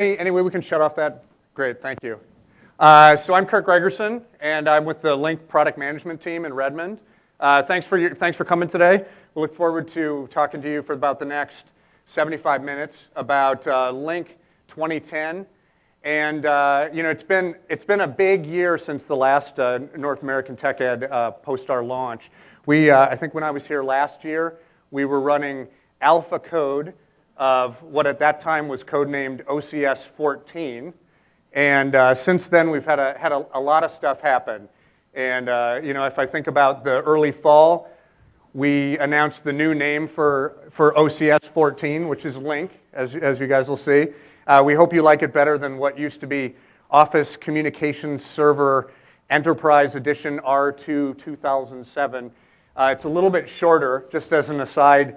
Anyway, we can shut off that. Great, thank you. So I'm Kirk Gregerson, and I'm with the Lync product management team in Redmond. Thanks for coming today. We look forward to talking to you for about the next 75 minutes about Lync 2010. And it's been a big year since the last North American Tech Ed post our launch. I think when I was here last year, we were running alpha code of what at that time was codenamed OCS 14. And since then, we've had a lot of stuff happen. And if I think about the early fall, we announced the new name for OCS 14, which is Lync, as you guys will see. We hope you like it better than what used to be Office Communications Server Enterprise Edition R2 2007. It's a little bit shorter, just as an aside.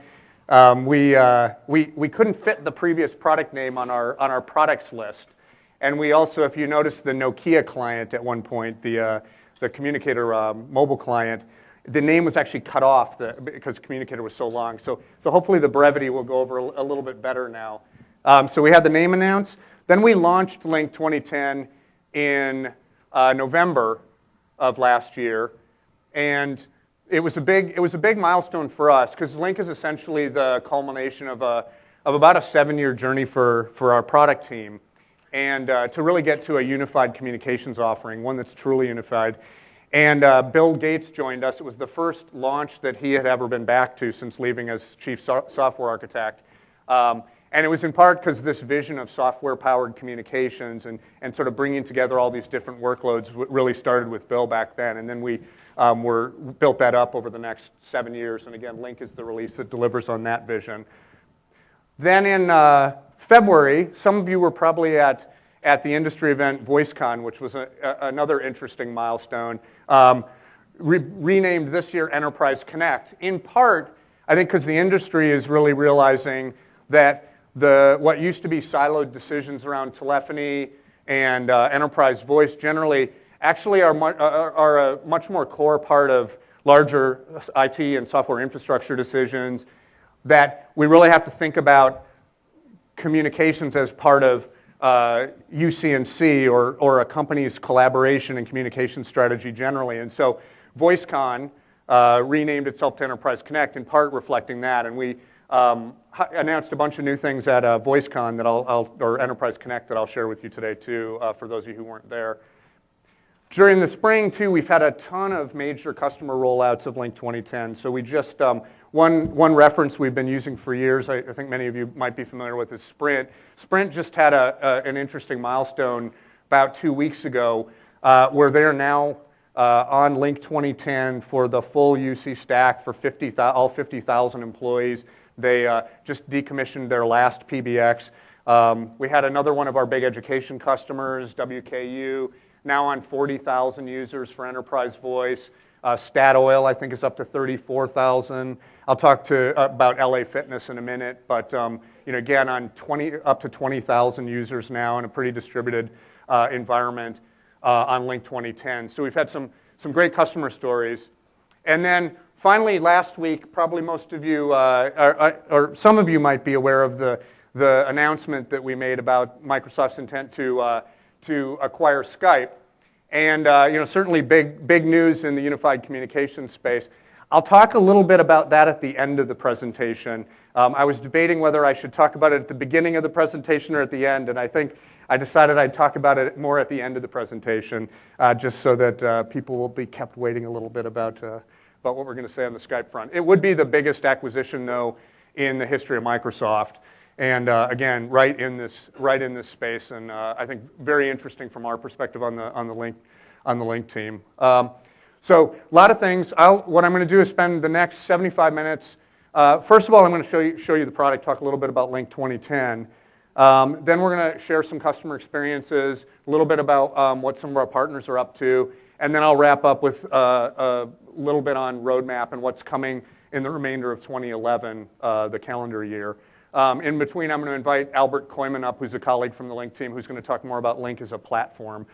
We couldn't fit the previous product name on our products list. And we also, if you notice the Nokia client at one point, the Communicator mobile client, the name was actually cut off because Communicator was so long. So hopefully the brevity will go over a little bit better now. So we had the name announced. Then we launched Lync 2010 in November of last year. And it was a big milestone for us because Lync is essentially the culmination of about a 7-year journey for our product team, and to really get to a unified communications offering, one that's truly unified. And Bill Gates joined us. It was the first launch that he had ever been back to since leaving as chief software architect. And it was in part because this vision of software-powered communications and sort of bringing together all these different workloads really started with Bill back then. And then we built that up over the next 7 years. And again, Lync is the release that delivers on that vision. Then in February, some of you were probably at the industry event VoiceCon, which was another interesting milestone, renamed this year Enterprise Connect. In part, I think because the industry is really realizing that what used to be siloed decisions around telephony and enterprise voice generally actually are a much more core part of larger IT and software infrastructure decisions, that we really have to think about communications as part of UC&C or a company's collaboration and communication strategy generally. And so VoiceCon renamed itself to Enterprise Connect, in part reflecting that. And we announced a bunch of new things at VoiceCon or Enterprise Connect that I'll share with you today too, for those of you who weren't there. During the spring too, we've had a ton of major customer rollouts of Lync 2010. So we just, one reference we've been using for years, I think many of you might be familiar with, is Sprint. Sprint just had an interesting milestone about 2 weeks ago where they're now on Lync 2010 for the full UC stack for all 50,000 employees. They just decommissioned their last PBX. We had another one of our big education customers, WKU, now on 40,000 users for enterprise voice. Statoil, I think, is up to 34,000. I'll talk about LA Fitness in a minute, but again, on up to 20,000 users now in a pretty distributed environment on Lync 2010. So we've had some great customer stories. And then finally, last week, probably most of you, or some of you might be aware of the announcement that we made about Microsoft's intent to acquire Skype. And certainly big news in the unified communications space. I'll talk a little bit about that at the end of the presentation. I was debating whether I should talk about it at the beginning of the presentation or at the end, and I think I decided I'd talk about it more at the end of the presentation, just so that people will be kept waiting a little bit about what we're going to say on the Skype front. It would be the biggest acquisition, though, in the history of Microsoft. And again, right in this space, and I think very interesting from our perspective on the Lync team. So a lot of things. What I'm going to do is spend the next 75 minutes. First of all, I'm going to show you the product, talk a little bit about Lync 2010. Then we're going to share some customer experiences, a little bit about what some of our partners are up to, and then I'll wrap up with a little bit on roadmap and what's coming in the remainder of 2011, the calendar year. In between, I'm going to invite Albert Koyman up, who's a colleague from the Lync team, who's going to talk more about Lync as a platform,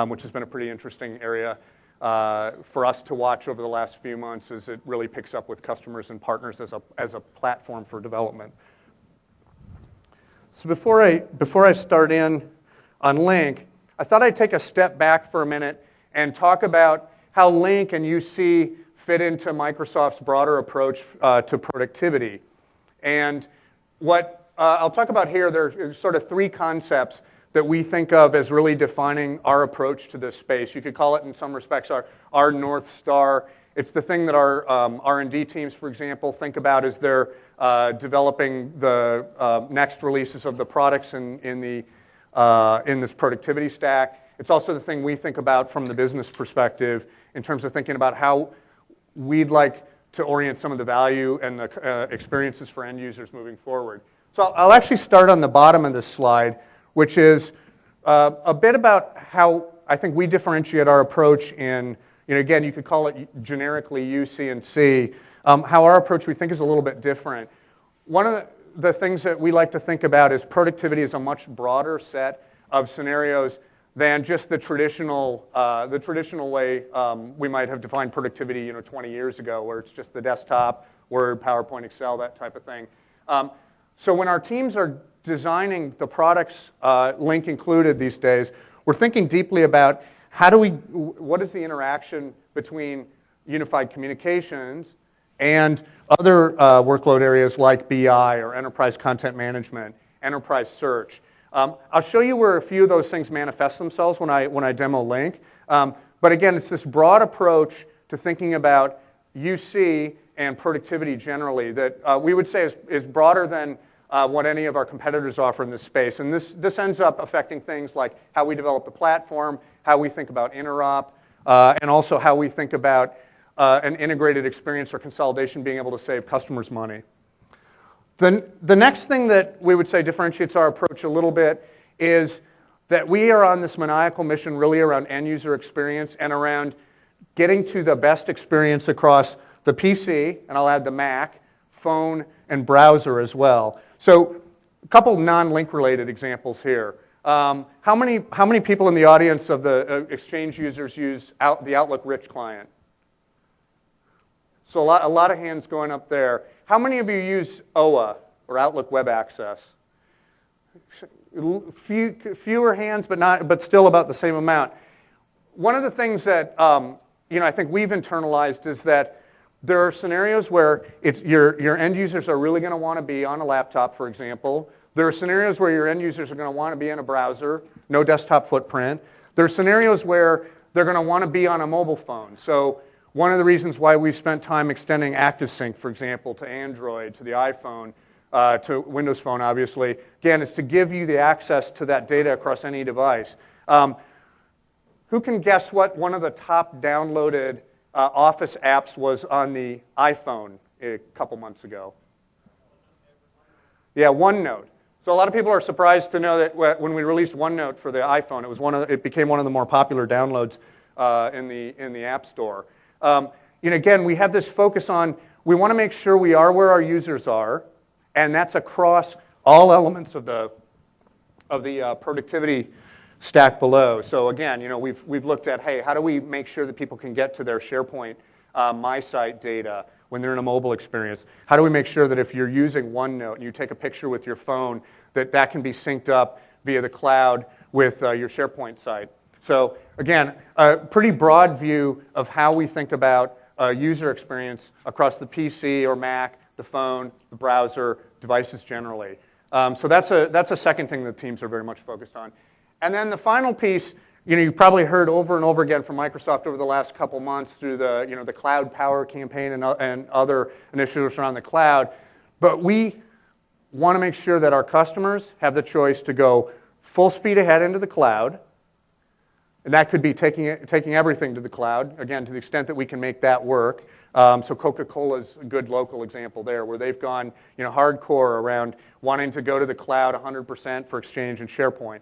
which has been a pretty interesting area for us to watch over the last few months as it really picks up with customers and partners as a platform for development. So before I start in on Lync, I thought I'd take a step back for a minute and talk about how Lync and UC fit into Microsoft's broader approach to productivity. And what I'll talk about here, there's sort of three concepts that we think of as really defining our approach to this space. You could call it, in some respects, our North Star. It's the thing that our R&D teams, for example, think about as they're developing the next releases of the products in this productivity stack. It's also the thing we think about from the business perspective in terms of thinking about how we'd like to orient some of the value and the experiences for end users moving forward. So I'll actually start on the bottom of this slide, which is a bit about how I think we differentiate our approach in, again, you could call it generically U, C, and C. How our approach, we think, is a little bit different. One of the things that we like to think about is productivity is a much broader set of scenarios than just the traditional way we might have defined productivity 20 years ago, where it's just the desktop, Word, PowerPoint, Excel, that type of thing. So when our teams are designing the products, Lync included these days, we're thinking deeply about what is the interaction between unified communications and other workload areas like BI or enterprise content management, enterprise search. I'll show you where a few of those things manifest themselves when I demo Lync. But again, it's this broad approach to thinking about UC and productivity generally that we would say is broader than what any of our competitors offer in this space. And this ends up affecting things like how we develop the platform, how we think about interop, and also how we think about an integrated experience or consolidation being able to save customers money. The next thing that we would say differentiates our approach a little bit is that we are on this maniacal mission really around end user experience and around getting to the best experience across the PC, and I'll add the Mac, phone, and browser as well. So a couple non-Lync related examples here. How many people in the audience of the Exchange users use the Outlook Rich client? So a lot of hands going up there. How many of you use OA, or Outlook Web Access? Fewer hands, but still about the same amount. One of the things that I think we've internalized is that there are scenarios where your end users are really going to want to be on a laptop, for example. There are scenarios where your end users are going to want to be in a browser, no desktop footprint. There are scenarios where they're going to want to be on a mobile phone. So one of the reasons why we've spent time extending ActiveSync, for example, to Android, to the iPhone, to Windows Phone, obviously, again, is to give you the access to that data across any device. Who can guess what one of the top downloaded Office apps was on the iPhone a couple months ago? Yeah, OneNote. So a lot of people are surprised to know that when we released OneNote for the iPhone, it became one of the more popular downloads in the App Store. Again, we have this focus on, we want to make sure we are where our users are, and that's across all elements of the productivity stack below. So again, we've looked at, hey, how do we make sure that people can get to their SharePoint My Site data when they're in a mobile experience? How do we make sure that if you're using OneNote and you take a picture with your phone, that can be synced up via the cloud with your SharePoint site? So again, a pretty broad view of how we think about user experience across the PC or Mac, the phone, the browser, devices generally. So that's a second thing that teams are very much focused on. And then the final piece, you've probably heard over and over again from Microsoft over the last couple months through the Cloud Power campaign and other initiatives around the cloud. But we want to make sure that our customers have the choice to go full speed ahead into the cloud. And that could be taking everything to the cloud, again, to the extent that we can make that work. So Coca-Cola's a good local example there, where they've gone hardcore around wanting to go to the cloud 100% for Exchange and SharePoint.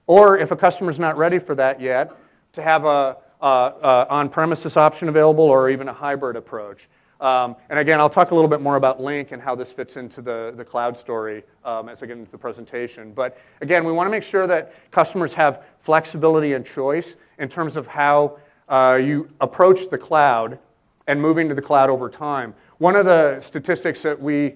Or if a customer's not ready for that yet, to have a on-premises option available or even a hybrid approach. And again, I'll talk a little bit more about Lync and how this fits into the cloud story as I get into the presentation. But again, we want to make sure that customers have flexibility and choice in terms of how you approach the cloud and moving to the cloud over time. One of the statistics that we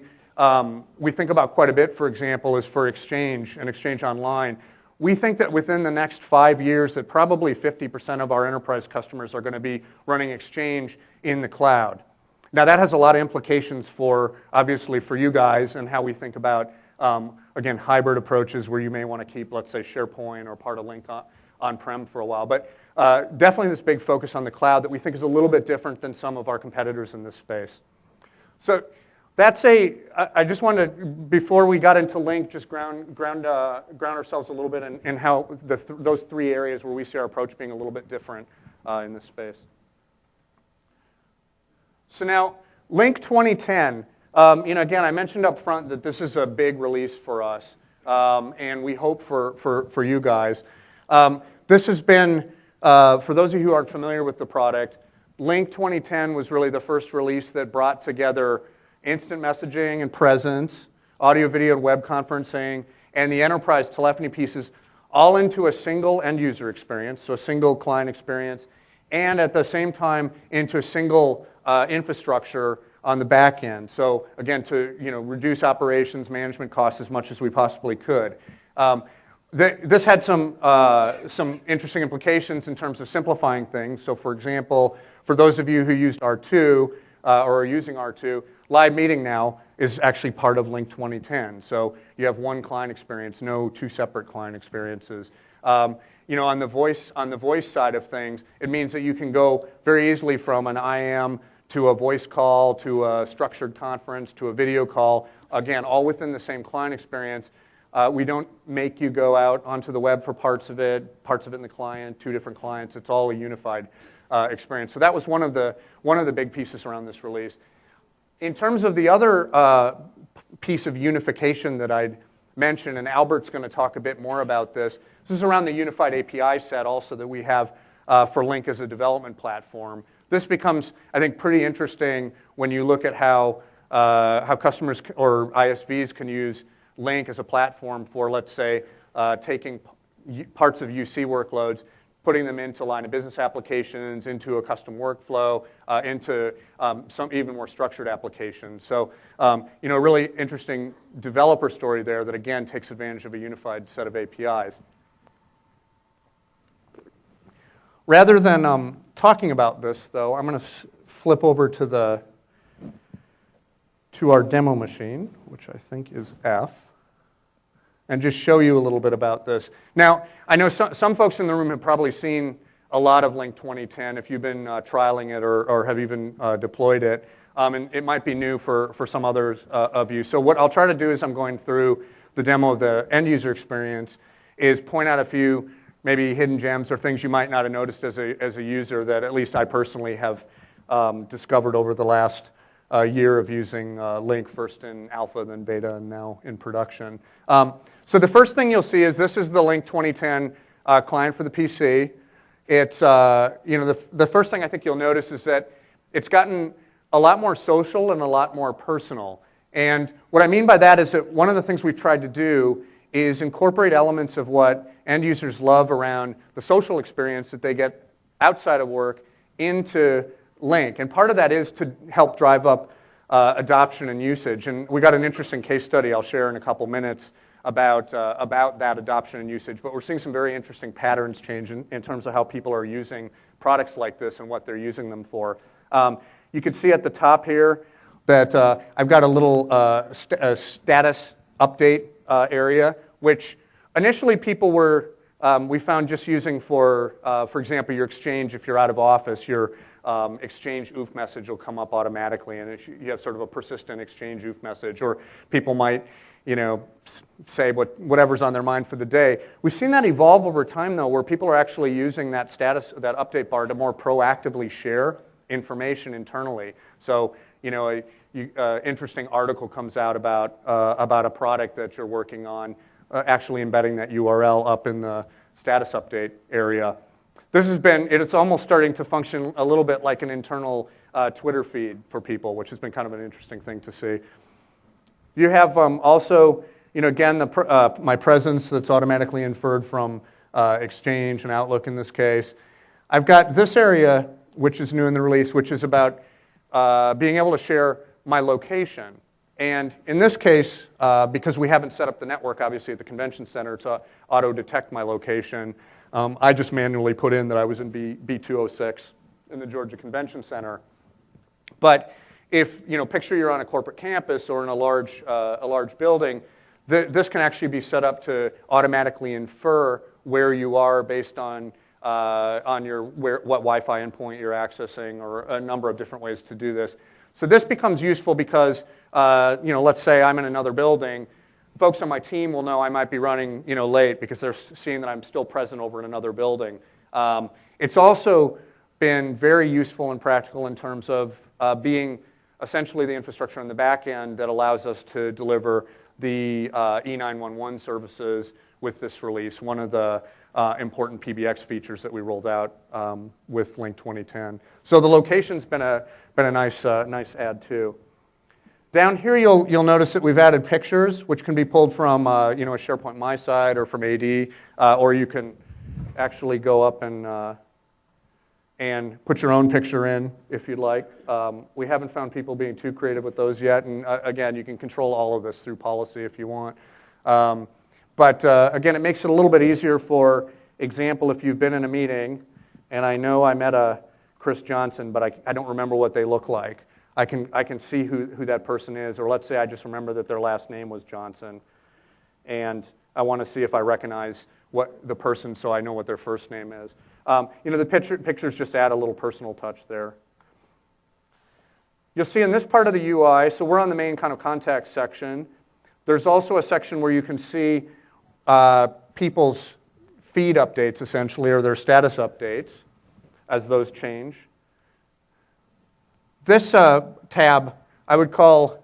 we think about quite a bit, for example, is for Exchange and Exchange Online. We think that within the next 5 years that probably 50% of our enterprise customers are going to be running Exchange in the cloud. Now that has a lot of implications for, obviously, for you guys and how we think about, again, hybrid approaches where you may want to keep, let's say, SharePoint or part of Lync on-prem for a while. But definitely this big focus on the cloud that we think is a little bit different than some of our competitors in this space. So that's I just wanted to, before we got into Lync, just ground ourselves a little bit in how those 3 areas where we see our approach being a little bit different in this space. So now, Lync 2010, again, I mentioned up front that this is a big release for us, and we hope for you guys. This has been, for those of you who aren't familiar with the product, Lync 2010 was really the first release that brought together instant messaging and presence, audio, video, and web conferencing, and the enterprise telephony pieces all into a single end user experience, so a single client experience, and at the same time into a single infrastructure on the back end. So again, to reduce operations management costs as much as we possibly could. This had some interesting implications in terms of simplifying things. So for example, for those of you who used R2 or are using R2, live meeting now is actually part of Lync 2010. So you have one client experience, no 2 separate client experiences. On the voice side of things, it means that you can go very easily from an IM to a voice call to a structured conference to a video call. Again, all within the same client experience. We don't make you go out onto the web for parts of it in the client, 2 different clients. It's all a unified experience. So that was one of the big pieces around this release. In terms of the other piece of unification that I'd mentioned, and Albert's going to talk a bit more about this, this is around the unified API set also that we have for Lync as a development platform. This becomes, I think, pretty interesting when you look at how customers or ISVs can use Lync as a platform for, let's say, taking parts of UC workloads, putting them into line of business applications, into a custom workflow, into some even more structured applications. So, a really interesting developer story there that, again, takes advantage of a unified set of APIs. Rather than talking about this, though, I'm going to flip over to our demo machine, which I think is F, and just show you a little bit about this. Now, I know some folks in the room have probably seen a lot of Lync 2010 if you've been trialing it or have even deployed it. And it might be new for some others of you. So what I'll try to do is I'm going through the demo of the end user experience is point out a few maybe hidden gems or things you might not have noticed as a user that at least I personally have discovered over the last year of using Lync, first in alpha, then beta, and now in production. So the first thing you'll see is this is the Lync 2010 client for the PC. It's the first thing I think you'll notice is that it's gotten a lot more social and a lot more personal. And what I mean by that is that one of the things we've tried to do is incorporate elements of what end users love around the social experience that they get outside of work into Lync. And part of that is to help drive up adoption and usage. And we got an interesting case study I'll share in a couple minutes about that adoption and usage. But we're seeing some very interesting patterns change in terms of how people are using products like this and what they're using them for. You can see at the top here that I've got a little status update area, which initially people were, we found just using for example, your Exchange, if you're out of office, your Exchange OOF message will come up automatically, and you have sort of a persistent Exchange OOF message, or people might, say whatever's on their mind for the day. We've seen that evolve over time, though, where people are actually using that status, that update bar, to more proactively share information internally. So, interesting article comes out about a product that you're working on, actually embedding that URL up in the status update area. This has been, it's almost starting to function a little bit like an internal Twitter feed for people, which has been kind of an interesting thing to see. You have also, again, my presence that's automatically inferred from Exchange and Outlook in this case. I've got this area, which is new in the release, which is about being able to share my location. And in this case, because we haven't set up the network, obviously, at the convention center to auto-detect my location, I just manually put in that I was in B206 in the Georgia Convention Center. But if, picture you're on a corporate campus or in a large building, this can actually be set up to automatically infer where you are based on what Wi-Fi endpoint you're accessing, or a number of different ways to do this. So this becomes useful because, let's say I'm in another building. Folks on my team will know I might be running, late because they're seeing that I'm still present over in another building. It's also been very useful and practical in terms of being essentially the infrastructure on the back end that allows us to deliver the E911 services with this release, one of the important PBX features that we rolled out with Lync 2010. So the location's been a nice add too. Down here, you'll notice that we've added pictures, which can be pulled from a SharePoint My Site or from AD, or you can actually go up and put your own picture in if you'd like. We haven't found people being too creative with those yet, and again, you can control all of this through policy if you want. But again, it makes it a little bit easier. For example, if you've been in a meeting, and I know I met a Chris Johnson, but I don't remember what they look like. I can see who that person is, or let's say I just remember that their last name was Johnson, and I want to see if I recognize what the person, so I know what their first name is. The pictures just add a little personal touch there. You'll see in this part of the UI, so we're on the main kind of contact section. There's also a section where you can see people's feed updates, essentially, or their status updates as those change. This tab I would call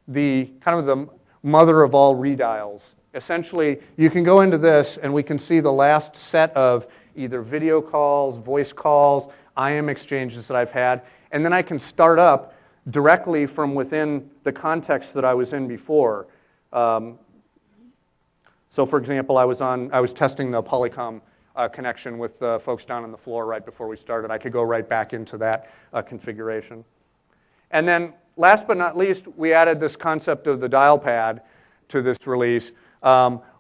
the kind of the mother of all redials. Essentially, you can go into this and we can see the last set of either video calls, voice calls, IM exchanges that I've had, and then I can start up directly from within the context that I was in before. So for example, I was testing the Polycom connection with folks down on the floor right before we started. I could go right back into that configuration. And then last but not least, we added this concept of the dial pad to this release.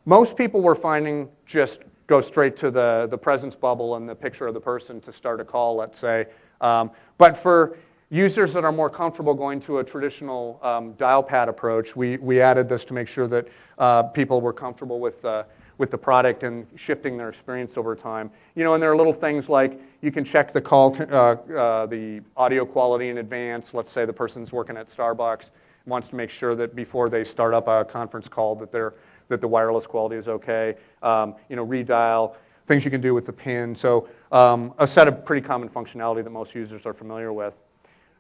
Most people were finding just go straight to the presence bubble and the picture of the person to start a call, let's say. But for users that are more comfortable going to a traditional dial pad approach, we added this to make sure that people were comfortable with the product and shifting their experience over time. And there are little things like you can check the call, the audio quality in advance. Let's say the person's working at Starbucks, wants to make sure that before they start up a conference call that the wireless quality is okay. Redial, things you can do with the PIN. So a set of pretty common functionality that most users are familiar with.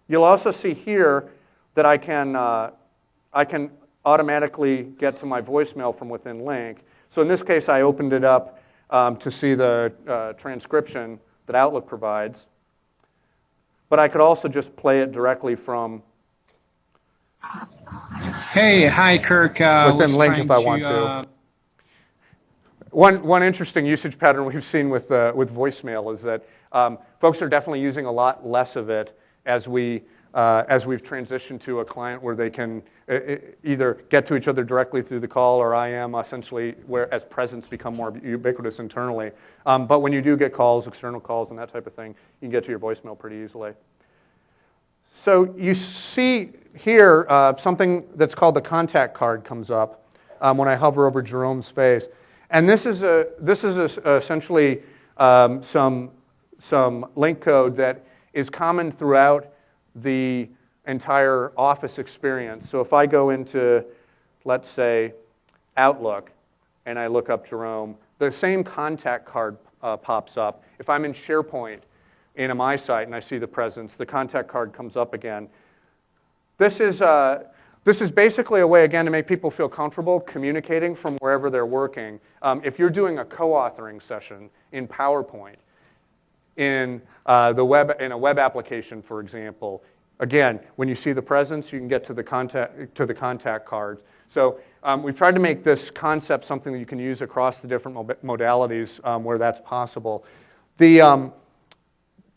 You'll also see here that I can automatically get to my voicemail from within Lync. So in this case, I opened it up to see the transcription that Outlook provides. But I could also just play it directly from Hi, Kirk. within Lync if I want to. One interesting usage pattern we've seen with voicemail is that folks are definitely using a lot less of it as we've transitioned to a client where they can either get to each other directly through the call or IM, essentially, as presence become more ubiquitous internally. But when you do get calls, external calls and that type of thing, you can get to your voicemail pretty easily. So you see here something that's called the contact card comes up when I hover over Jerome's face. And this is essentially some Lync code that is common throughout the entire Office experience. So if I go into, let's say, Outlook, and I look up Jerome, the same contact card pops up. If I'm in SharePoint in a My Site and I see the presence, the contact card comes up again. This is basically a way, again, to make people feel comfortable communicating from wherever they're working. If you're doing a co-authoring session in PowerPoint, in a web application, for example, again, when you see the presence, you can get to the contact card. So we've tried to make this concept something that you can use across the different modalities where that's possible. The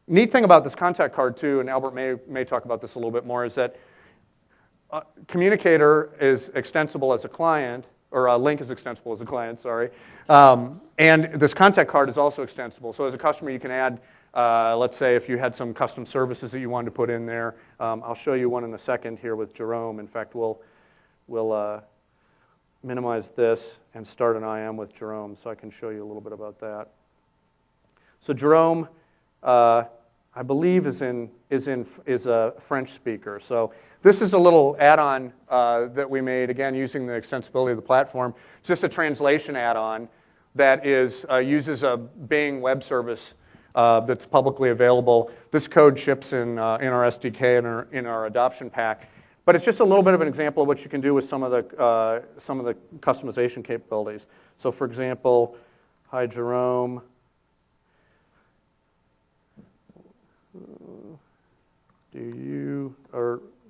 neat thing about this contact card, too, and Albert may talk about this a little bit more, is that Communicator is extensible as a client, or Lync is extensible as a client, sorry. And this contact card is also extensible. So as a customer, you can add, let's say if you had some custom services that you wanted to put in there. I'll show you one in a second here with Jerome. In fact, we'll minimize this and start an IM with Jerome so I can show you a little bit about that. So Jerome, I believe is a French speaker. So this is a little add-on that we made, again, using the extensibility of the platform. It's just a translation add-on that uses a Bing web service that's publicly available. This code ships in our SDK and in our adoption pack. But it's just a little bit of an example of what you can do with some of the customization capabilities. So for example, hi Jerome.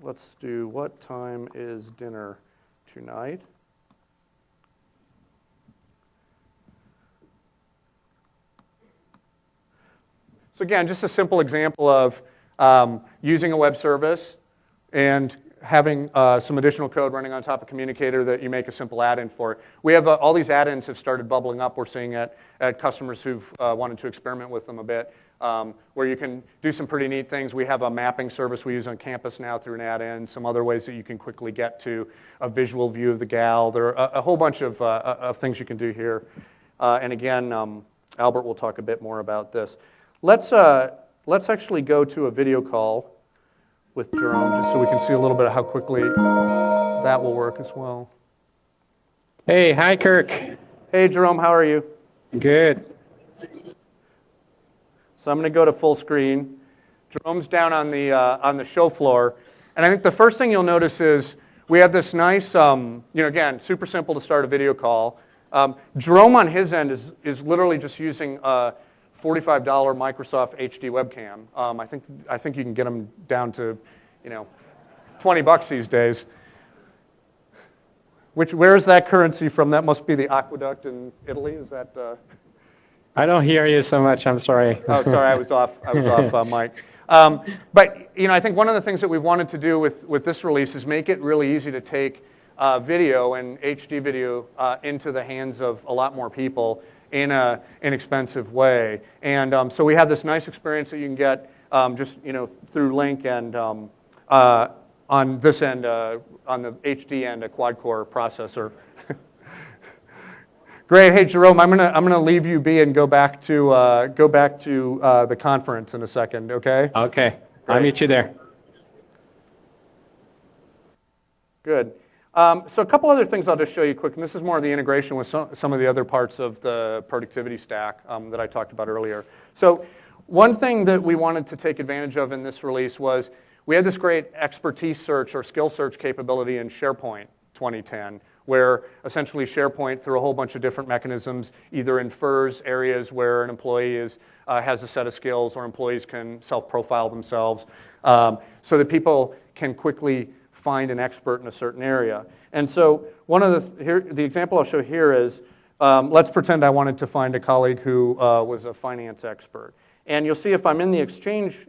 Let's do, what time is dinner tonight? So again, just a simple example of using a web service and having some additional code running on top of Communicator that you make a simple add-in for. We have all these add-ins have started bubbling up. We're seeing at customers who've wanted to experiment with them a bit, where you can do some pretty neat things. We have a mapping service we use on campus now through an add-in, some other ways that you can quickly get to a visual view of the gal. There are a whole bunch of things you can do here. And again, Albert will talk a bit more about this. Let's actually go to a video call with Jerome, just so we can see a little bit of how quickly that will work as well. Hey, hi, Kirk. Hey, Jerome, how are you? Good. So I'm going to go to full screen. Jerome's down on the show floor, and I think the first thing you'll notice is we have this nice, again, super simple to start a video call. Jerome on his end is literally just using $45 Microsoft HD webcam. I think you can get them down to, $20 these days. Where is that currency from? That must be the aqueduct in Italy. Is that? I don't hear you so much. I'm sorry. Oh, sorry, I was off mic. But I think one of the things that we've wanted to do with this release is make it really easy to take video and HD video into the hands of a lot more people in an inexpensive way. And so we have this nice experience that you can get just through Lync and on this end, on the HD end, a quad-core processor. Great. Hey, Jerome, I'm gonna leave you be and go back to the conference in a second. Okay. Okay. Great. I'll meet you there. Good. So a couple other things I'll just show you quick, and this is more of the integration with some of the other parts of the productivity stack that I talked about earlier. So one thing that we wanted to take advantage of in this release was we had this great expertise search or skill search capability in SharePoint 2010, where essentially SharePoint, through a whole bunch of different mechanisms, either infers areas where an employee has a set of skills or employees can self-profile themselves so that people can quickly find an expert in a certain area. And so one of the example I'll show here is, let's pretend I wanted to find a colleague who was a finance expert. And you'll see if I'm in the Exchange,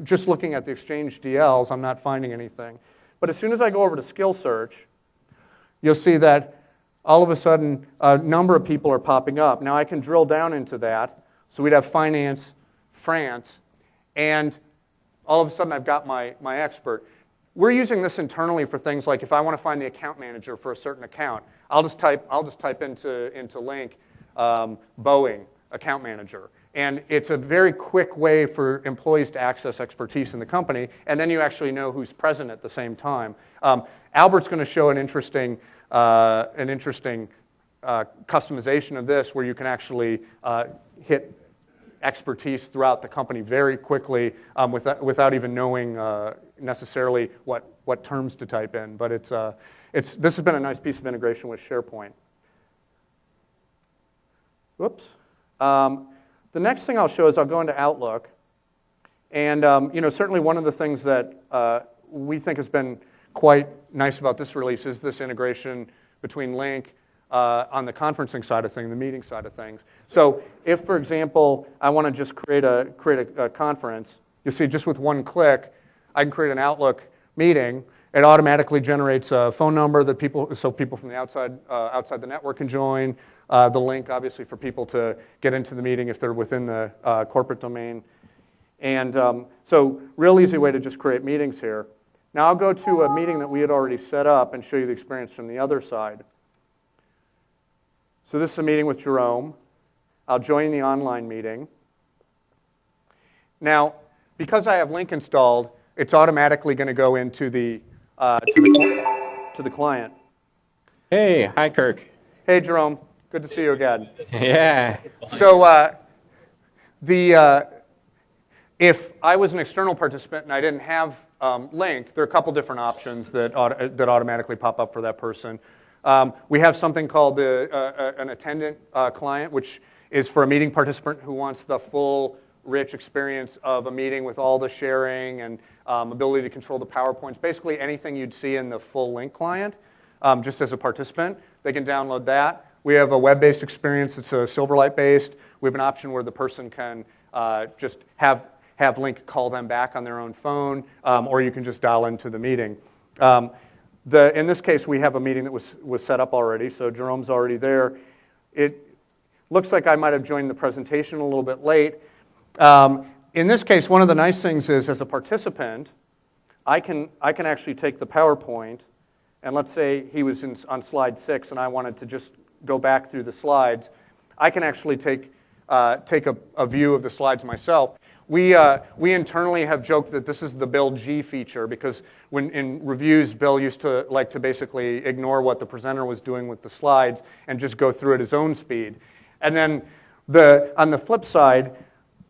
just looking at the Exchange DLs, I'm not finding anything. But as soon as I go over to Skill Search, you'll see that all of a sudden a number of people are popping up. Now I can drill down into that. So we'd have finance, France, and all of a sudden I've got my expert. We're using this internally for things like if I want to find the account manager for a certain account, I'll just type into Lync Boeing account manager. And it's a very quick way for employees to access expertise in the company, and then you actually know who's present at the same time. Albert's going to show an interesting customization of this where you can actually hit expertise throughout the company very quickly without even knowing necessarily what terms to type in. But this has been a nice piece of integration with SharePoint. Whoops. The next thing I'll show is I'll go into Outlook. And certainly one of the things that we think has been quite nice about this release is this integration between Lync on the conferencing side of things, the meeting side of things. So if, for example, I want to just create a conference, you see just with one click, I can create an Outlook meeting, It automatically generates a phone number that people from the outside the network can join. The link, obviously, for people to get into the meeting if they're within the corporate domain. And so real easy way to just create meetings here. Now I'll go to a meeting that we had already set up and show you the experience from the other side. So this is a meeting with Jerome. I'll join the online meeting. Now, because I have Lync installed, it's automatically going to go into the to the client. Hey, hi, Kirk. Hey, Jerome. Good to see you again. Yeah. So if I was an external participant and I didn't have Lync, there are a couple different options that automatically pop up for that person. We have something called an attendant client, which is for a meeting participant who wants the full, rich experience of a meeting with all the sharing and ability to control the PowerPoints. Basically anything you'd see in the full Lync client, just as a participant. They can download that. We have a web-based experience that's Silverlight-based. We have an option where the person can just have Lync call them back on their own phone, or you can just dial into the meeting. In this case, we have a meeting that was set up already, so Jerome's already there. It looks like I might have joined the presentation a little bit late. In this case, one of the nice things is, as a participant, I can actually take the PowerPoint, and let's say he was on slide 6, and I wanted to just go back through the slides. I can actually take a view of the slides myself. We internally have joked that this is the Bill G feature, because when in reviews, Bill used to like to basically ignore what the presenter was doing with the slides and just go through at his own speed. And then on the flip side,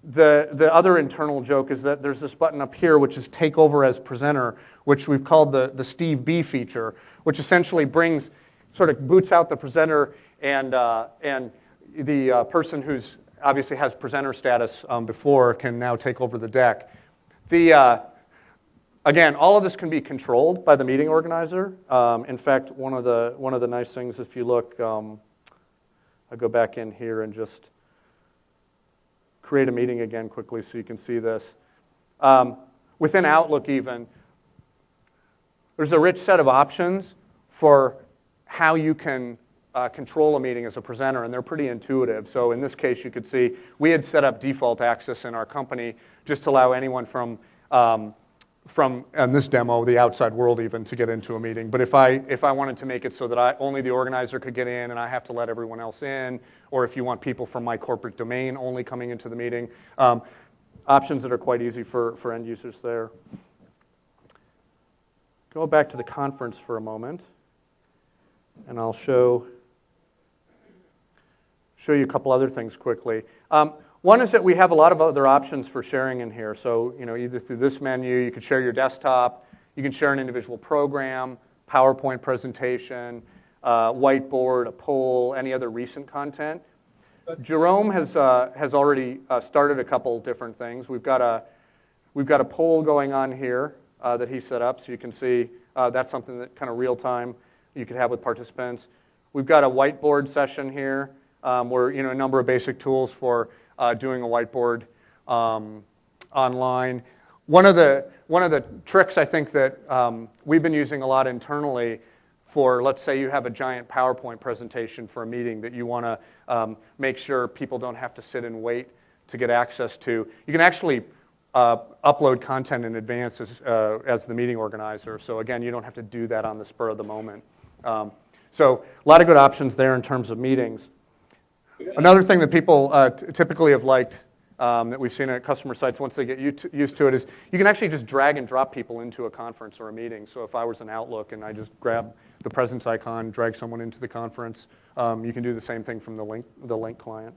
the other internal joke is that there's this button up here which is Take Over as Presenter, which we've called the Steve B feature, which essentially sort of boots out the presenter and the person who's obviously has presenter status before can now take over the deck. Again, all of this can be controlled by the meeting organizer. In fact, one of the nice things, if you look, I'll go back in here and just create a meeting again quickly so you can see this. Within Outlook even, there's a rich set of options for how you can control a meeting as a presenter, and they're pretty intuitive. So in this case, you could see we had set up default access in our company just to allow anyone from in this demo, the outside world even, to get into a meeting. But if I wanted to make it so that only the organizer could get in and I have to let everyone else in, or if you want people from my corporate domain only coming into the meeting, options that are quite easy for end users there. Go back to the conference for a moment, and I'll show you a couple other things quickly. One is that we have a lot of other options for sharing in here. So, either through this menu, you could share your desktop, you can share an individual program, PowerPoint presentation, whiteboard, a poll, any other recent content. Jerome has already started a couple different things. We've got a poll going on here that he set up, so you can see that's something that kind of real time you could have with participants. We've got a whiteboard session here where a number of basic tools for doing a whiteboard online. One of the tricks I think that we've been using a lot internally for, let's say you have a giant PowerPoint presentation for a meeting that you want to make sure people don't have to sit and wait to get access to. You can actually upload content in advance as the meeting organizer. So again, you don't have to do that on the spur of the moment. So a lot of good options there in terms of meetings. Another thing that people typically have liked that we've seen at customer sites once they get used to it is you can actually just drag and drop people into a conference or a meeting. So if I was in Outlook and I just grab the presence icon, drag someone into the conference, you can do the same thing from the Lync client.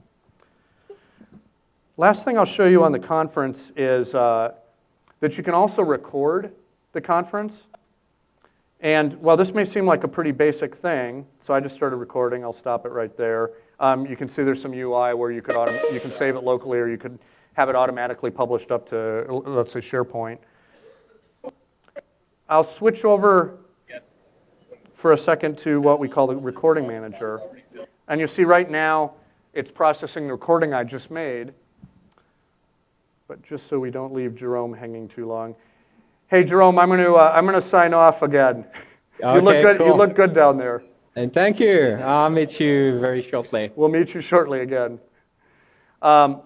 Last thing I'll show you on the conference is that you can also record the conference. And while this may seem like a pretty basic thing, so I just started recording, I'll stop it right there. You can see there's some UI where you can save it locally, or you could have it automatically published up to, let's say, SharePoint. I'll switch over for a second to what we call the recording manager. And you see right now, it's processing the recording I just made. But just so we don't leave Jerome hanging too long, Hey, Jerome, I'm gonna sign off again. Okay, You look good. cool. You look good down there. And thank you. I'll meet you very shortly. We'll meet you shortly again. So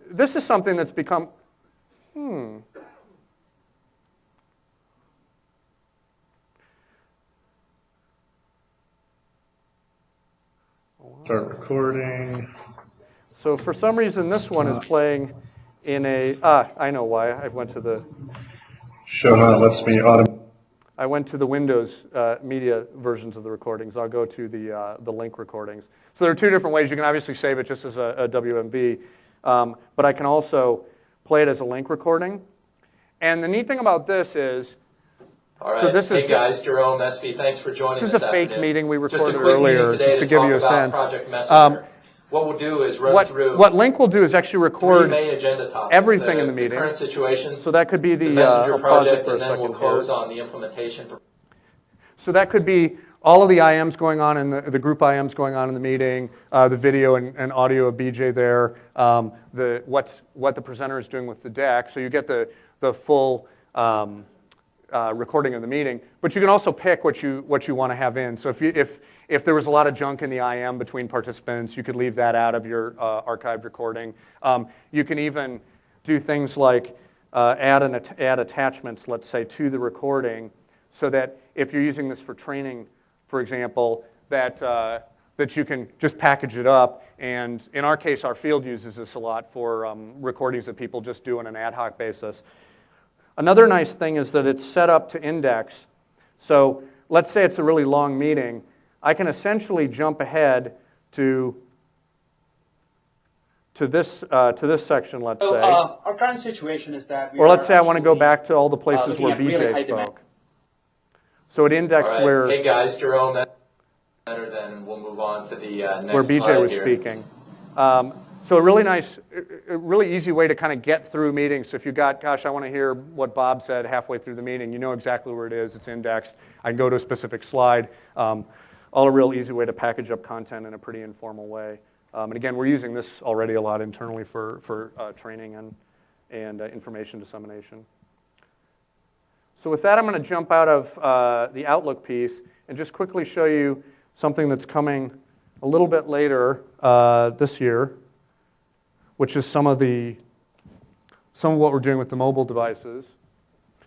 this is something that's become. Start recording. So for some reason, this one is playing in a. I know why. I went to the Windows media versions of the recordings. I'll go to the Lync recordings. So there are two different ways. You can obviously save it just as a WMV, but I can also play it as a Lync recording. And the neat thing about this is, all right. so this hey is, guys, Jerome, SV, thanks for joining this this is a fake afternoon. meeting we Just a recorded quick earlier, meeting today just to give talk you a about sense. Project Messenger. What we'll do is run through What Lync will do is actually record three main agenda topics. everything in the meeting. Current situation. So that could be the Messenger I'll pause it project, for a and then second we'll close here. on the implementation. So that could be all of the IMs going on in the group IMs going on in the meeting, the video and audio of BJ there, what the presenter is doing with the deck. So you get the full recording of the meeting. But you can also pick what you want to have in. So if there was a lot of junk in the IM between participants, you could leave that out of your archived recording. You can even do things like add attachments, let's say, to the recording, so that if you're using this for training, for example, that you can just package it up. And in our case, our field uses this a lot for recordings that people just do on an ad hoc basis. Another nice thing is that it's set up to index. So let's say it's a really long meeting. I can essentially jump ahead to this section, let's say. Our current situation is that or let's say I want to go back to all the places where BJ spoke. So it indexed right. where. Hey guys, Jerome, that's better. Then we'll move on to the next where BJ slide was here. speaking. So a really easy way to kind of get through meetings. So if you got, gosh, I want to hear what Bob said halfway through the meeting, you know exactly where it is. It's indexed. I can go to a specific slide. All a real easy way to package up content in a pretty informal way. And again, we're using this already a lot internally for training and information dissemination. So with that, I'm going to jump out of the Outlook piece and just quickly show you something that's coming a little bit later this year, which is some of what we're doing with the mobile devices.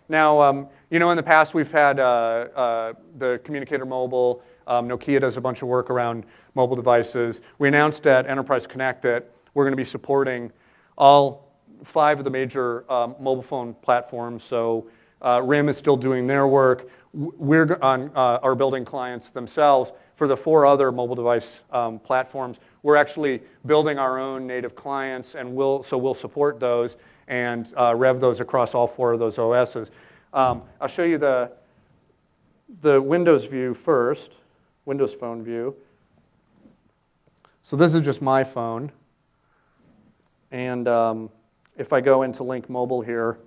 Now, in the past we've had the Communicator Mobile. Nokia does a bunch of work around mobile devices. We announced at Enterprise Connect that we're going to be supporting all 5 of the major mobile phone platforms. So RIM is still doing their work. We're on our building clients themselves. For the 4 other mobile device platforms, we're actually building our own native clients, and we'll support those and rev those across all 4 of those OSs. I'll show you the Windows view first, Windows Phone view. So this is just my phone, and if I go into Lync Mobile here,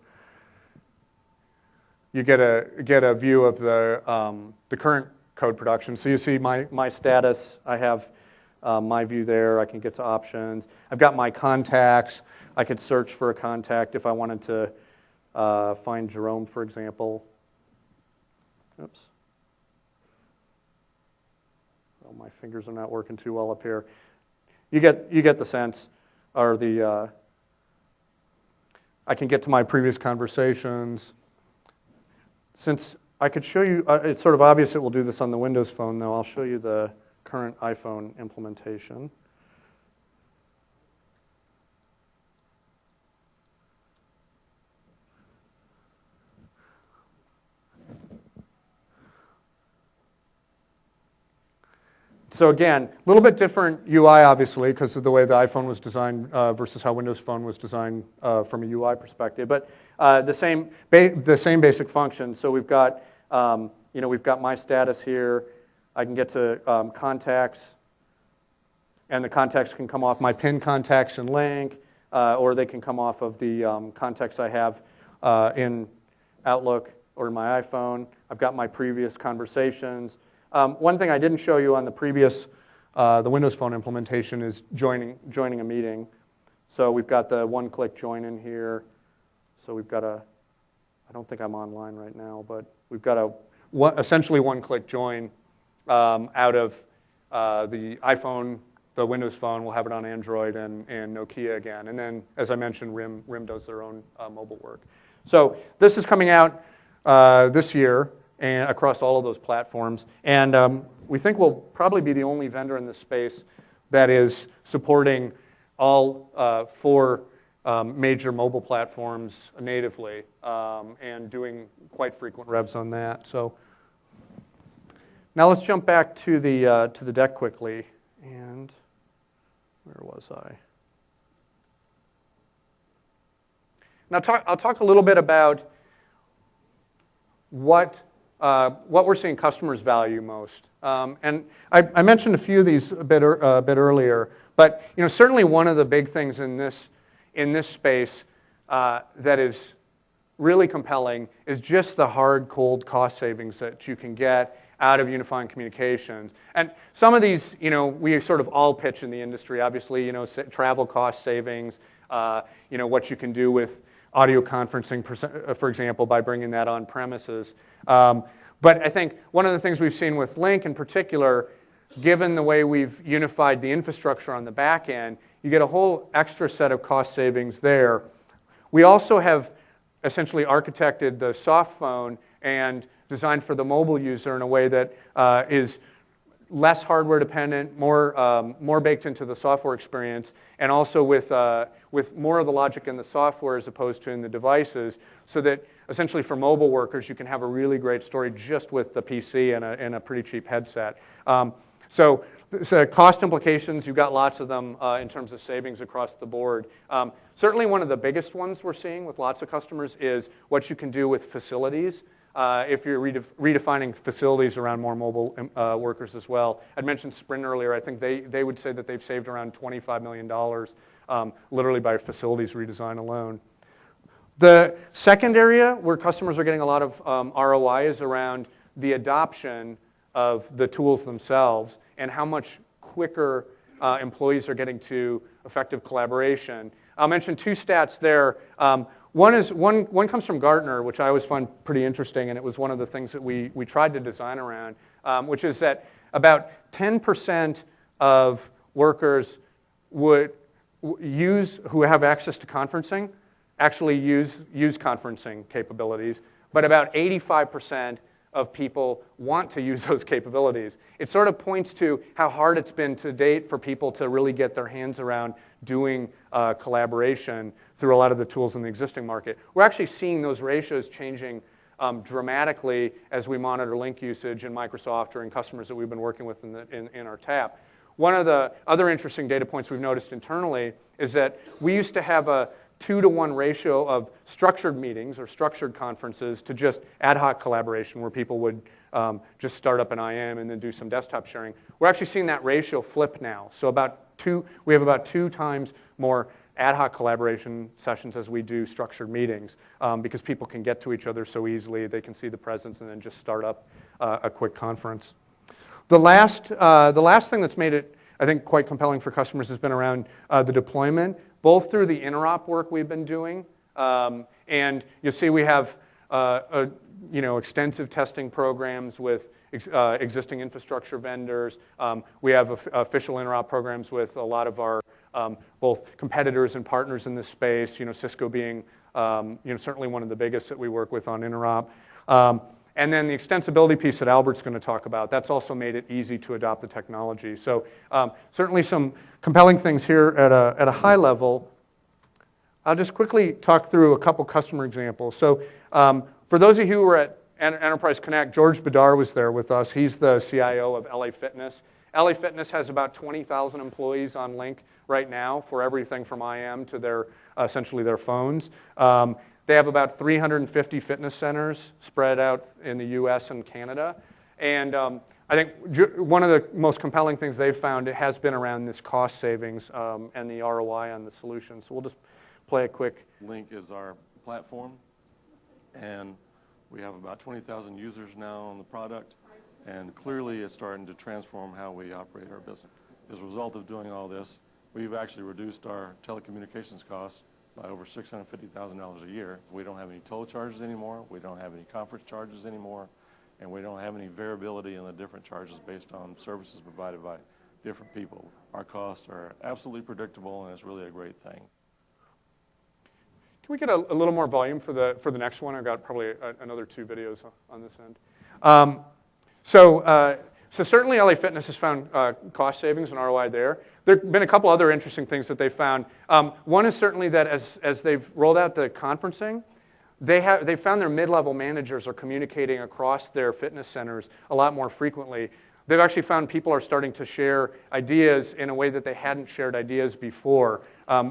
you get a view of the current code production. So you see my status. I have my view there. I can get to options. I've got my contacts. I could search for a contact if I wanted to find Jerome, for example. Oops. Well, my fingers are not working too well up here. You get the sense, or I can get to my previous conversations. Since I could show you, it's sort of obvious that we'll do this on the Windows Phone, though. I'll show you the current iPhone implementation. So again, a little bit different UI, obviously, because of the way the iPhone was designed versus how Windows Phone was designed from a UI perspective. But the same basic functions. So we've got my status here. I can get to contacts, and the contacts can come off my pinned contacts in Lync, or they can come off of the contacts I have in Outlook or in my iPhone. I've got my previous conversations. One thing I didn't show you on the previous, the Windows Phone implementation is joining a meeting. So we've got the one-click join in here. So we've got a I don't think I'm online right now, but we've got essentially one-click join out of the iPhone, the Windows Phone. We'll have it on Android and Nokia again. And then, as I mentioned, RIM does their own mobile work. So this is coming out this year and across all of those platforms. And we think we'll probably be the only vendor in this space that is supporting all 4 major mobile platforms natively and doing quite frequent revs on that. So now let's jump back to the deck quickly. And where was I? Now I'll talk a little bit about what we're seeing customers value most. And I mentioned a few of these a bit earlier, but certainly one of the big things in this space that is really compelling is just the hard, cold cost savings that you can get out of unifying communications. And some of these, we sort of all pitch in the industry. Obviously, travel cost savings, what you can do with audio conferencing, for example, by bringing that on premises. But I think one of the things we've seen with Lync in particular, given the way we've unified the infrastructure on the back end, you get a whole extra set of cost savings there. We also have essentially architected the soft phone and designed for the mobile user in a way that is less hardware dependent, more baked into the software experience, and also with more of the logic in the software as opposed to in the devices, so that essentially for mobile workers you can have a really great story just with the PC and a pretty cheap headset. So cost implications, you've got lots of them in terms of savings across the board. Certainly one of the biggest ones we're seeing with lots of customers is what you can do with facilities. If you're redefining facilities around more mobile workers as well. I'd mentioned Sprint earlier. I think they would say that they've saved around $25 million literally by facilities redesign alone. The second area where customers are getting a lot of ROI is around the adoption of the tools themselves and how much quicker employees are getting to effective collaboration. I'll mention 2 stats there. One comes from Gartner, which I always find pretty interesting, and it was one of the things that we tried to design around, which is that about 10% of workers who have access to conferencing actually use conferencing capabilities, but about 85% of people want to use those capabilities. It sort of points to how hard it's been to date for people to really get their hands around doing collaboration through a lot of the tools in the existing market. We're actually seeing those ratios changing dramatically as we monitor Lync usage in Microsoft or in customers that we've been working with in our TAP. One of the other interesting data points we've noticed internally is that we used to have a 2-to-1 ratio of structured meetings or structured conferences to just ad hoc collaboration where people would just start up an IM and then do some desktop sharing. We're actually seeing that ratio flip now. So we have about 2 times more ad hoc collaboration sessions as we do structured meetings because people can get to each other so easily. They can see the presence and then just start up a quick conference. The last thing that's made it, I think, quite compelling for customers has been around the deployment, both through the interop work we've been doing, and you'll see we have extensive testing programs with existing infrastructure vendors. We have official interop programs with a lot of our both competitors and partners in this space. Cisco being certainly one of the biggest that we work with on interop. And then the extensibility piece that Albert's going to talk about, that's also made it easy to adopt the technology. So certainly some compelling things here at a high level. I'll just quickly talk through a couple customer examples. So for those of you who were at Enterprise Connect, George Bedar was there with us. He's the CIO of LA Fitness. LA Fitness has about 20,000 employees on Lync right now for everything from IM to essentially their phones. They have about 350 fitness centers spread out in the US and Canada. And I think one of the most compelling things they've found has been around this cost savings and the ROI on the solution. So we'll just play a quick. Lync is our platform, and we have about 20,000 users now on the product, and clearly it's starting to transform how we operate our business. As a result of doing all this, we've actually reduced our telecommunications costs by over $650,000 a year. We don't have any toll charges anymore. We don't have any conference charges anymore. And we don't have any variability in the different charges based on services provided by different people. Our costs are absolutely predictable, and it's really a great thing. Can we get a little more volume for the next one? I've got probably another 2 videos on this end. So certainly LA Fitness has found cost savings and ROI there. There have been a couple other interesting things that they've found. One is certainly that as they've rolled out the conferencing, they found their mid-level managers are communicating across their fitness centers a lot more frequently. They've actually found people are starting to share ideas in a way that they hadn't shared ideas before,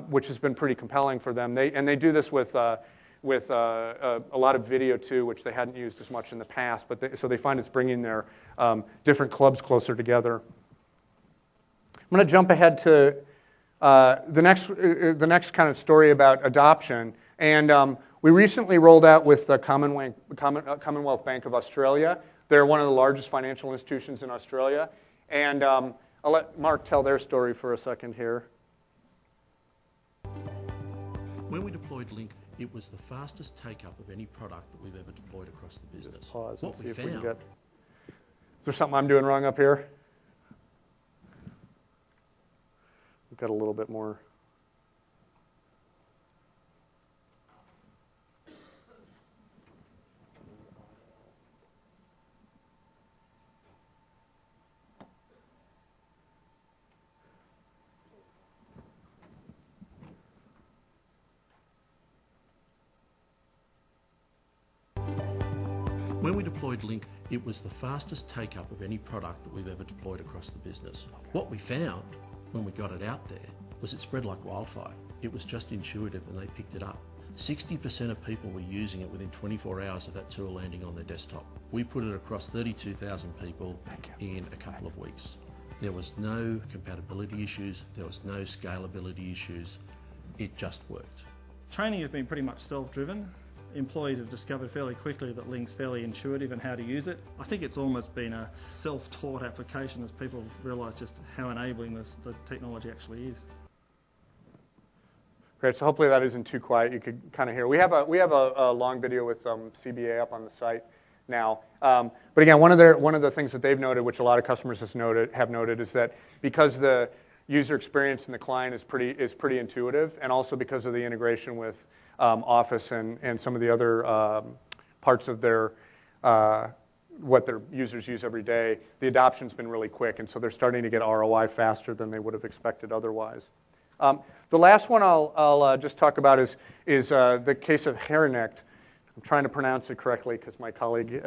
which has been pretty compelling for them. They do this with a lot of video too, which they hadn't used as much in the past. So they find it's bringing their different clubs closer together. I'm going to jump ahead to the next kind of story about adoption. And we recently rolled out with the Commonwealth Bank of Australia. They're one of the largest financial institutions in Australia. And I'll let Mark tell their story for a second here. When we deployed Lync, it was the fastest take-up of any product that we've ever deployed across the business. Just pause and What see we if we can found, get... Is there something I'm doing wrong up here? We've got a little bit more. when we deployed Lync, it was the fastest take-up of any product that we've ever deployed across the business. What we found when we got it out there was it spread like wildfire. It was just intuitive and they picked it up. 60% of people were using it within 24 hours of that tool landing on their desktop. We put it across 32,000 people in a couple of weeks. There was no compatibility issues, there was no scalability issues. It just worked. Training has been pretty much self-driven. Employees have discovered fairly quickly that Lync's fairly intuitive and how to use it. I think it's almost been a self-taught application as people realise just how enabling the technology actually is. Great, so hopefully that isn't too quiet. You could kind of hear. We have a long video with CBA up on the site now. But again, one of the things that they've noted, which a lot of customers have noted, is that because the user experience in the client is pretty intuitive, and also because of the integration with Office and some of the other parts of their what their users use every day, the adoption's been really quick, and so they're starting to get ROI faster than they would have expected otherwise. The last one I'll just talk about is the case of Hernecht. I'm trying to pronounce it correctly because my colleague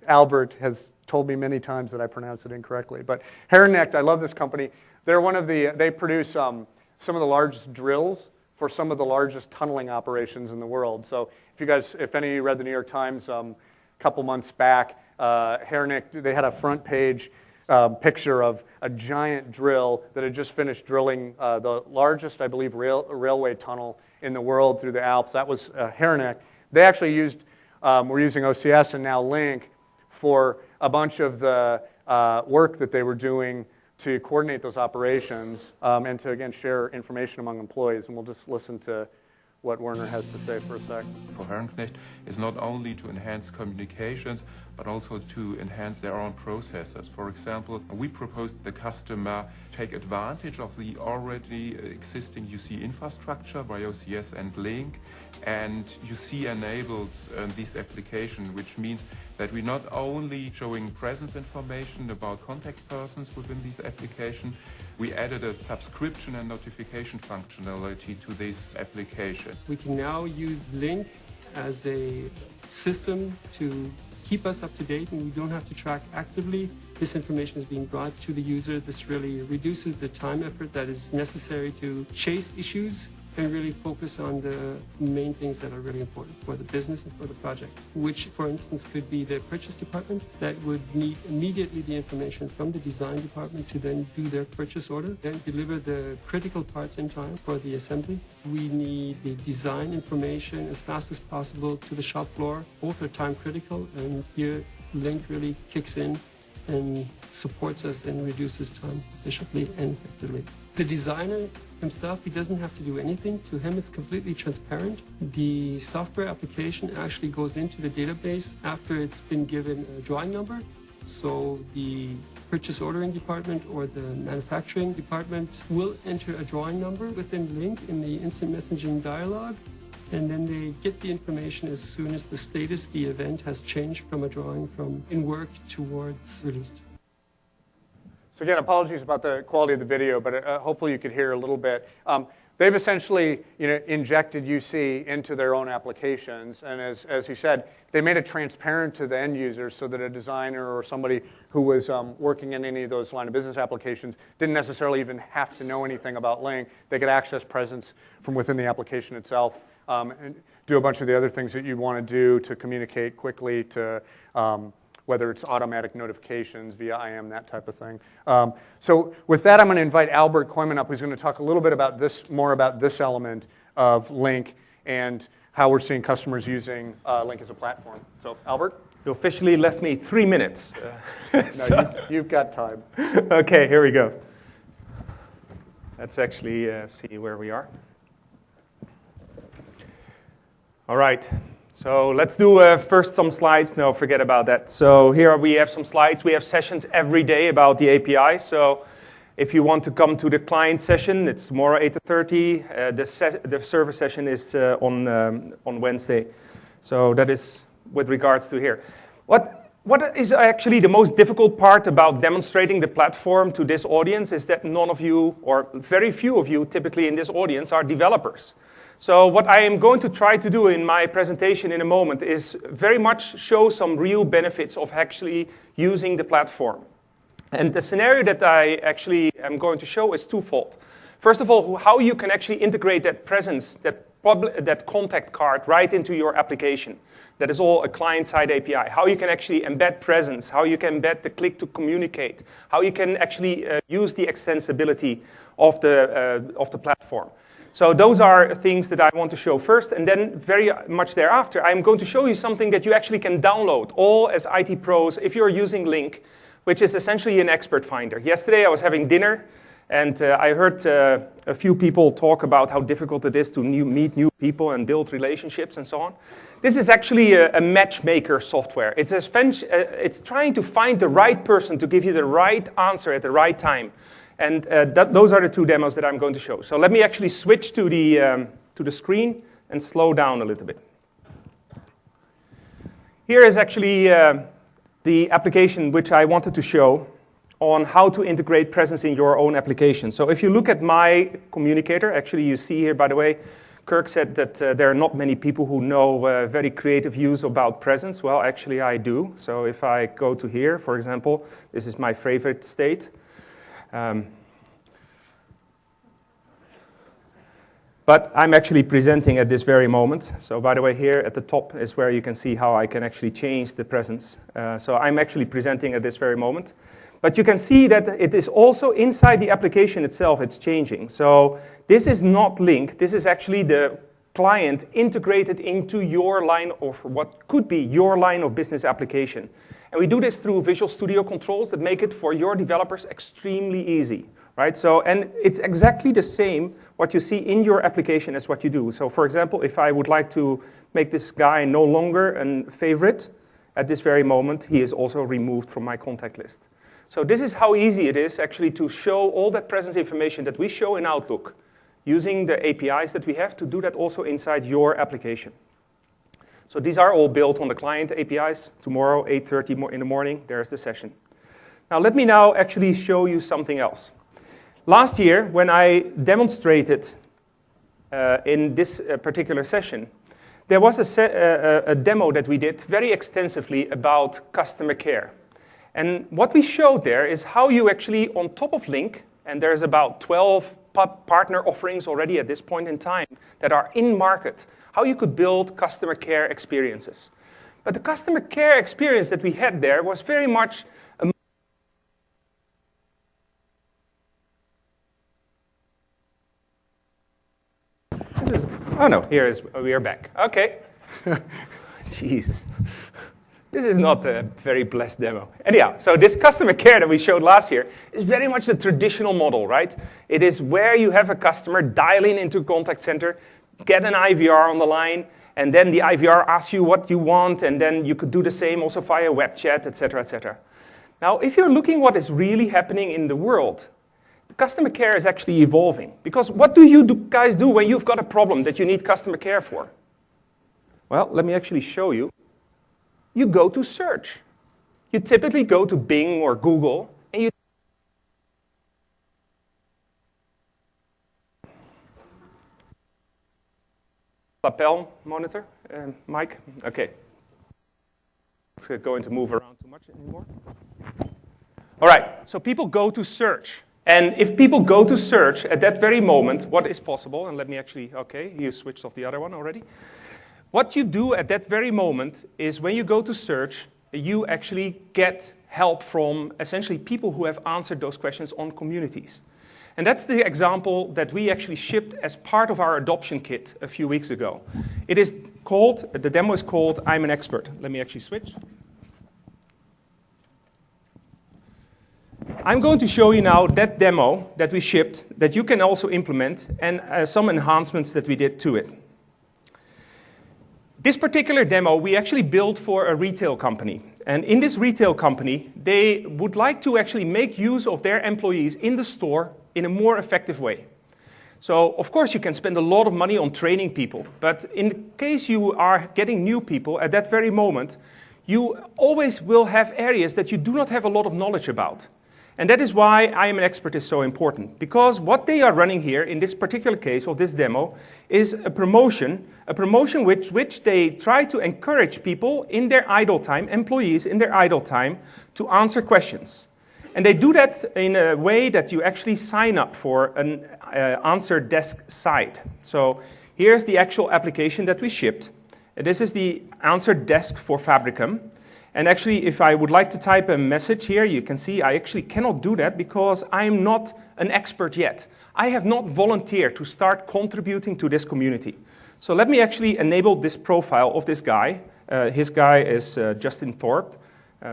Albert has told me many times that I pronounce it incorrectly. But Hernecht, I love this company. They produce some of the largest drills for some of the largest tunneling operations in the world. So if any of you read the New York Times a couple months back, Hernecht, they had a front page picture of a giant drill that had just finished drilling the largest, I believe, railway tunnel in the world through the Alps. That was Hernecht. They actually were using OCS and now Lync for a bunch of the work that they were doing to coordinate those operations and to, again, share information among employees. And we'll just listen to what Werner has to say for a sec. For Hernecht is not only to enhance communications, but also to enhance their own processes. For example, we proposed the customer take advantage of the already existing UC infrastructure by OCS and Lync, and UC enabled this application, which means that we're not only showing presence information about contact persons within this application, we added a subscription and notification functionality to this application. We can now use Lync as a system to keep us up to date, and we don't have to track actively. This information is being brought to the user. This really reduces the time effort that is necessary to chase issues and really focus on the main things that are really important for the business and for the project, which, for instance, could be the purchase department that would need immediately the information from the design department to then do their purchase order, then deliver the critical parts in time for the assembly. We need the design information as fast as possible to the shop floor. Both are time critical, and here Lync really kicks in and supports us and reduces time efficiently and effectively. The designer himself, he doesn't have to do anything. To him, it's completely transparent. The software application actually goes into the database after it's been given a drawing number. So the purchase ordering department or the manufacturing department will enter a drawing number within Lync in the instant messaging dialog, and then they get the information as soon as the status, the event has changed from a drawing from in work towards released. So again, apologies about the quality of the video, but hopefully you could hear a little bit. They've essentially injected UC into their own applications, and as he said, they made it transparent to the end users so that a designer or somebody who was working in any of those line of business applications didn't necessarily even have to know anything about Lync. They could access presence from within the application itself and do a bunch of the other things that you want to do to communicate quickly to whether it's automatic notifications via IM, that type of thing. So with that, I'm going to invite Albert Koyman up, who's going to talk a little bit about this, more about this element of Lync and how we're seeing customers using Lync as a platform. So Albert? You officially left me 3 minutes. No, you've got time. Okay, here we go. Let's actually see where we are. All right. So let's do first some slides. No, forget about that. So here we have some slides. We have sessions every day about the API. So if you want to come to the client session, it's tomorrow 8:30. The server session is on Wednesday. So that is with regards to here. What is actually the most difficult part about demonstrating the platform to this audience is that none of you, or very few of you typically in this audience, are developers. So what I am going to try to do in my presentation in a moment is very much show some real benefits of actually using the platform. And the scenario that I actually am going to show is twofold. First of all, how you can actually integrate that presence, that contact card right into your application. That is all a client-side API. How you can actually embed presence, how you can embed the click to communicate, how you can actually use the extensibility of the platform. So those are things that I want to show first, and then very much thereafter, I'm going to show you something that you actually can download, all as IT pros, if you're using Lync, which is essentially an expert finder. Yesterday I was having dinner, and I heard a few people talk about how difficult it is to meet new people and build relationships and so on. This is actually a matchmaker software. It's trying to find the right person to give you the right answer at the right time. And those are the two demos that I'm going to show. So let me actually switch to the screen and slow down a little bit. Here is actually the application which I wanted to show on how to integrate presence in your own application. So if you look at my communicator, actually you see here, by the way, Kirk said that there are not many people who know very creative use about presence. Well, actually I do. So if I go to here, for example, this is my favorite state. But I'm actually presenting at this very moment. So by the way, here at the top is where you can see how I can actually change the presence. So I'm actually presenting at this very moment. But you can see that it is also inside the application itself, it's changing. So this is not Lync. This is actually the client integrated into your line of what could be your line of business application. And we do this through Visual Studio controls that make it for your developers extremely easy, right? So, and it's exactly the same what you see in your application as what you do. So for example, if I would like to make this guy no longer a favorite, at this very moment, he is also removed from my contact list. So this is how easy it is actually to show all that presence information that we show in Outlook using the APIs that we have to do that also inside your application. So these are all built on the client APIs. Tomorrow, 8:30 in the morning, there's the session. Now let me now actually show you something else. Last year, when I demonstrated in this particular session, there was a demo that we did very extensively about customer care. And what we showed there is how you actually, on top of Lync, and there's about 12 partner offerings already at this point in time that are in market, how you could build customer care experiences. But the customer care experience that we had there was very much a oh no, we are back. Okay. Jesus. This is not a very blessed demo. Anyhow, so this customer care that we showed last year is very much the traditional model, right? It is where you have a customer dial into a contact center, get an IVR on the line, and then the IVR asks you what you want, and then you could do the same also via web chat, etc., etc. Now, if you're looking what is really happening in the world, customer care is actually evolving. Because what do you guys do when you've got a problem that you need customer care for? Well, let me actually show you. You go to search. You typically go to Bing or Google, and you lapel monitor, Mike? Okay. It's going to move around too much anymore. All right, so people go to search. And if people go to search at that very moment, what is possible, and let me actually, okay, you switched off the other one already. What you do at that very moment is when you go to search, you actually get help from essentially people who have answered those questions on communities. And that's the example that we actually shipped as part of our adoption kit a few weeks ago. It is called, the demo is called I'm an Expert. Let me actually switch. I'm going to show you now that demo that we shipped that you can also implement and some enhancements that we did to it. This particular demo we actually built for a retail company. And in this retail company, they would like to actually make use of their employees in the store in a more effective way. So, of course, you can spend a lot of money on training people. But in case you are getting new people at that very moment, you always will have areas that you do not have a lot of knowledge about. And that is why I Am an Expert is so important. Because what they are running here, in this particular case of this demo, is a promotion which they try to encourage people in their idle time, employees in their idle time, to answer questions. And they do that in a way that you actually sign up for an answer desk site. So here's the actual application that we shipped. This is the answer desk for Fabricam. And actually, if I would like to type a message here, you can see I actually cannot do that because I'm not an expert yet. I have not volunteered to start contributing to this community. So let me actually enable this profile of this guy. His guy is Justin Thorpe.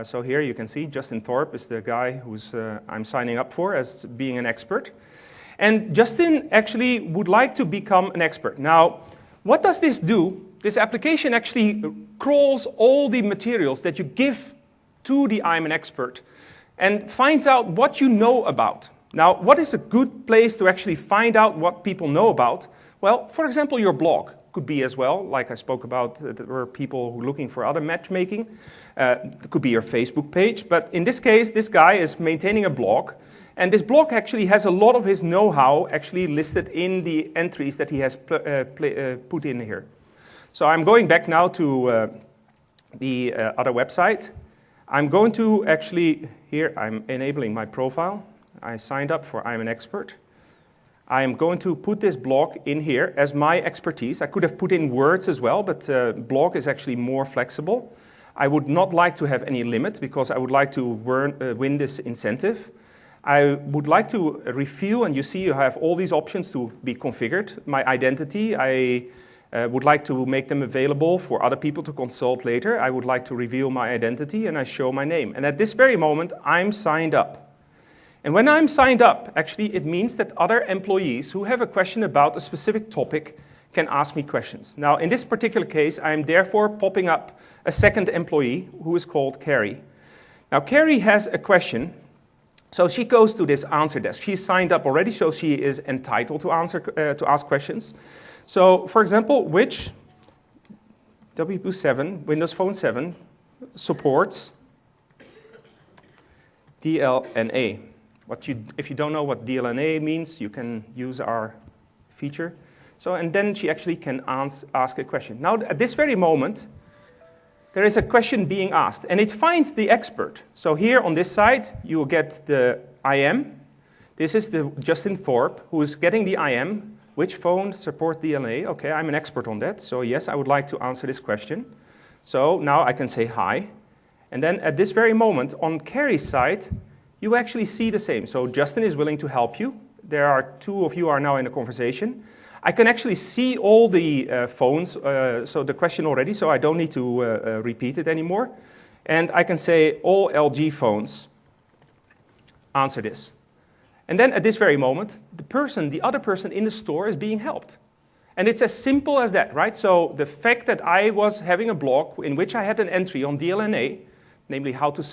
So here you can see Justin Thorpe is the guy who's I'm signing up for as being an expert. And Justin actually would like to become an expert. Now, what does this do? This application actually crawls all the materials that you give to the I'm an Expert and finds out what you know about. Now, what is a good place to actually find out what people know about? Well, for example, your blog could be as well. Like I spoke about, there were people who are looking for other matchmaking. It could be your Facebook page. But in this case, this guy is maintaining a blog. And this blog actually has a lot of his know-how actually listed in the entries that he has put in here. So I'm going back now to the other website. I'm going to actually, here I'm enabling my profile. I signed up for I'm an Expert. I'm going to put this blog in here as my expertise. I could have put in words as well, but blog is actually more flexible. I would not like to have any limit because I would like to win this incentive. I would like to reveal, and you see you have all these options to be configured. My identity, I would like to make them available for other people to consult later. I would like to reveal my identity, and I show my name. And at this very moment, I'm signed up. And when I'm signed up, actually, it means that other employees who have a question about a specific topic can ask me questions. Now, in this particular case, I'm therefore popping up a second employee who is called Carrie. Now, Carrie has a question. So she goes to this answer desk. She's signed up already, so she is entitled to ask questions. So, for example, which WP7, Windows Phone 7, supports DLNA? If you don't know what DLNA means, you can use our feature. So, and then she actually can ask a question. Now, at this very moment, there is a question being asked, and it finds the expert. So here on this side, you will get the IM. This is the Justin Thorpe, who is getting the IM. Which phone support DLNA? Okay, I'm an expert on that. So yes, I would like to answer this question. So now I can say hi. And then at this very moment, on Carrie's side, you actually see the same. So Justin is willing to help you. There are two of you are now in a conversation. I can actually see all the phones, so the question already, so I don't need to repeat it anymore. And I can say all LG phones answer this. And then at this very moment, the other person in the store is being helped. And it's as simple as that, right? So the fact that I was having a blog in which I had an entry on DLNA, namely how you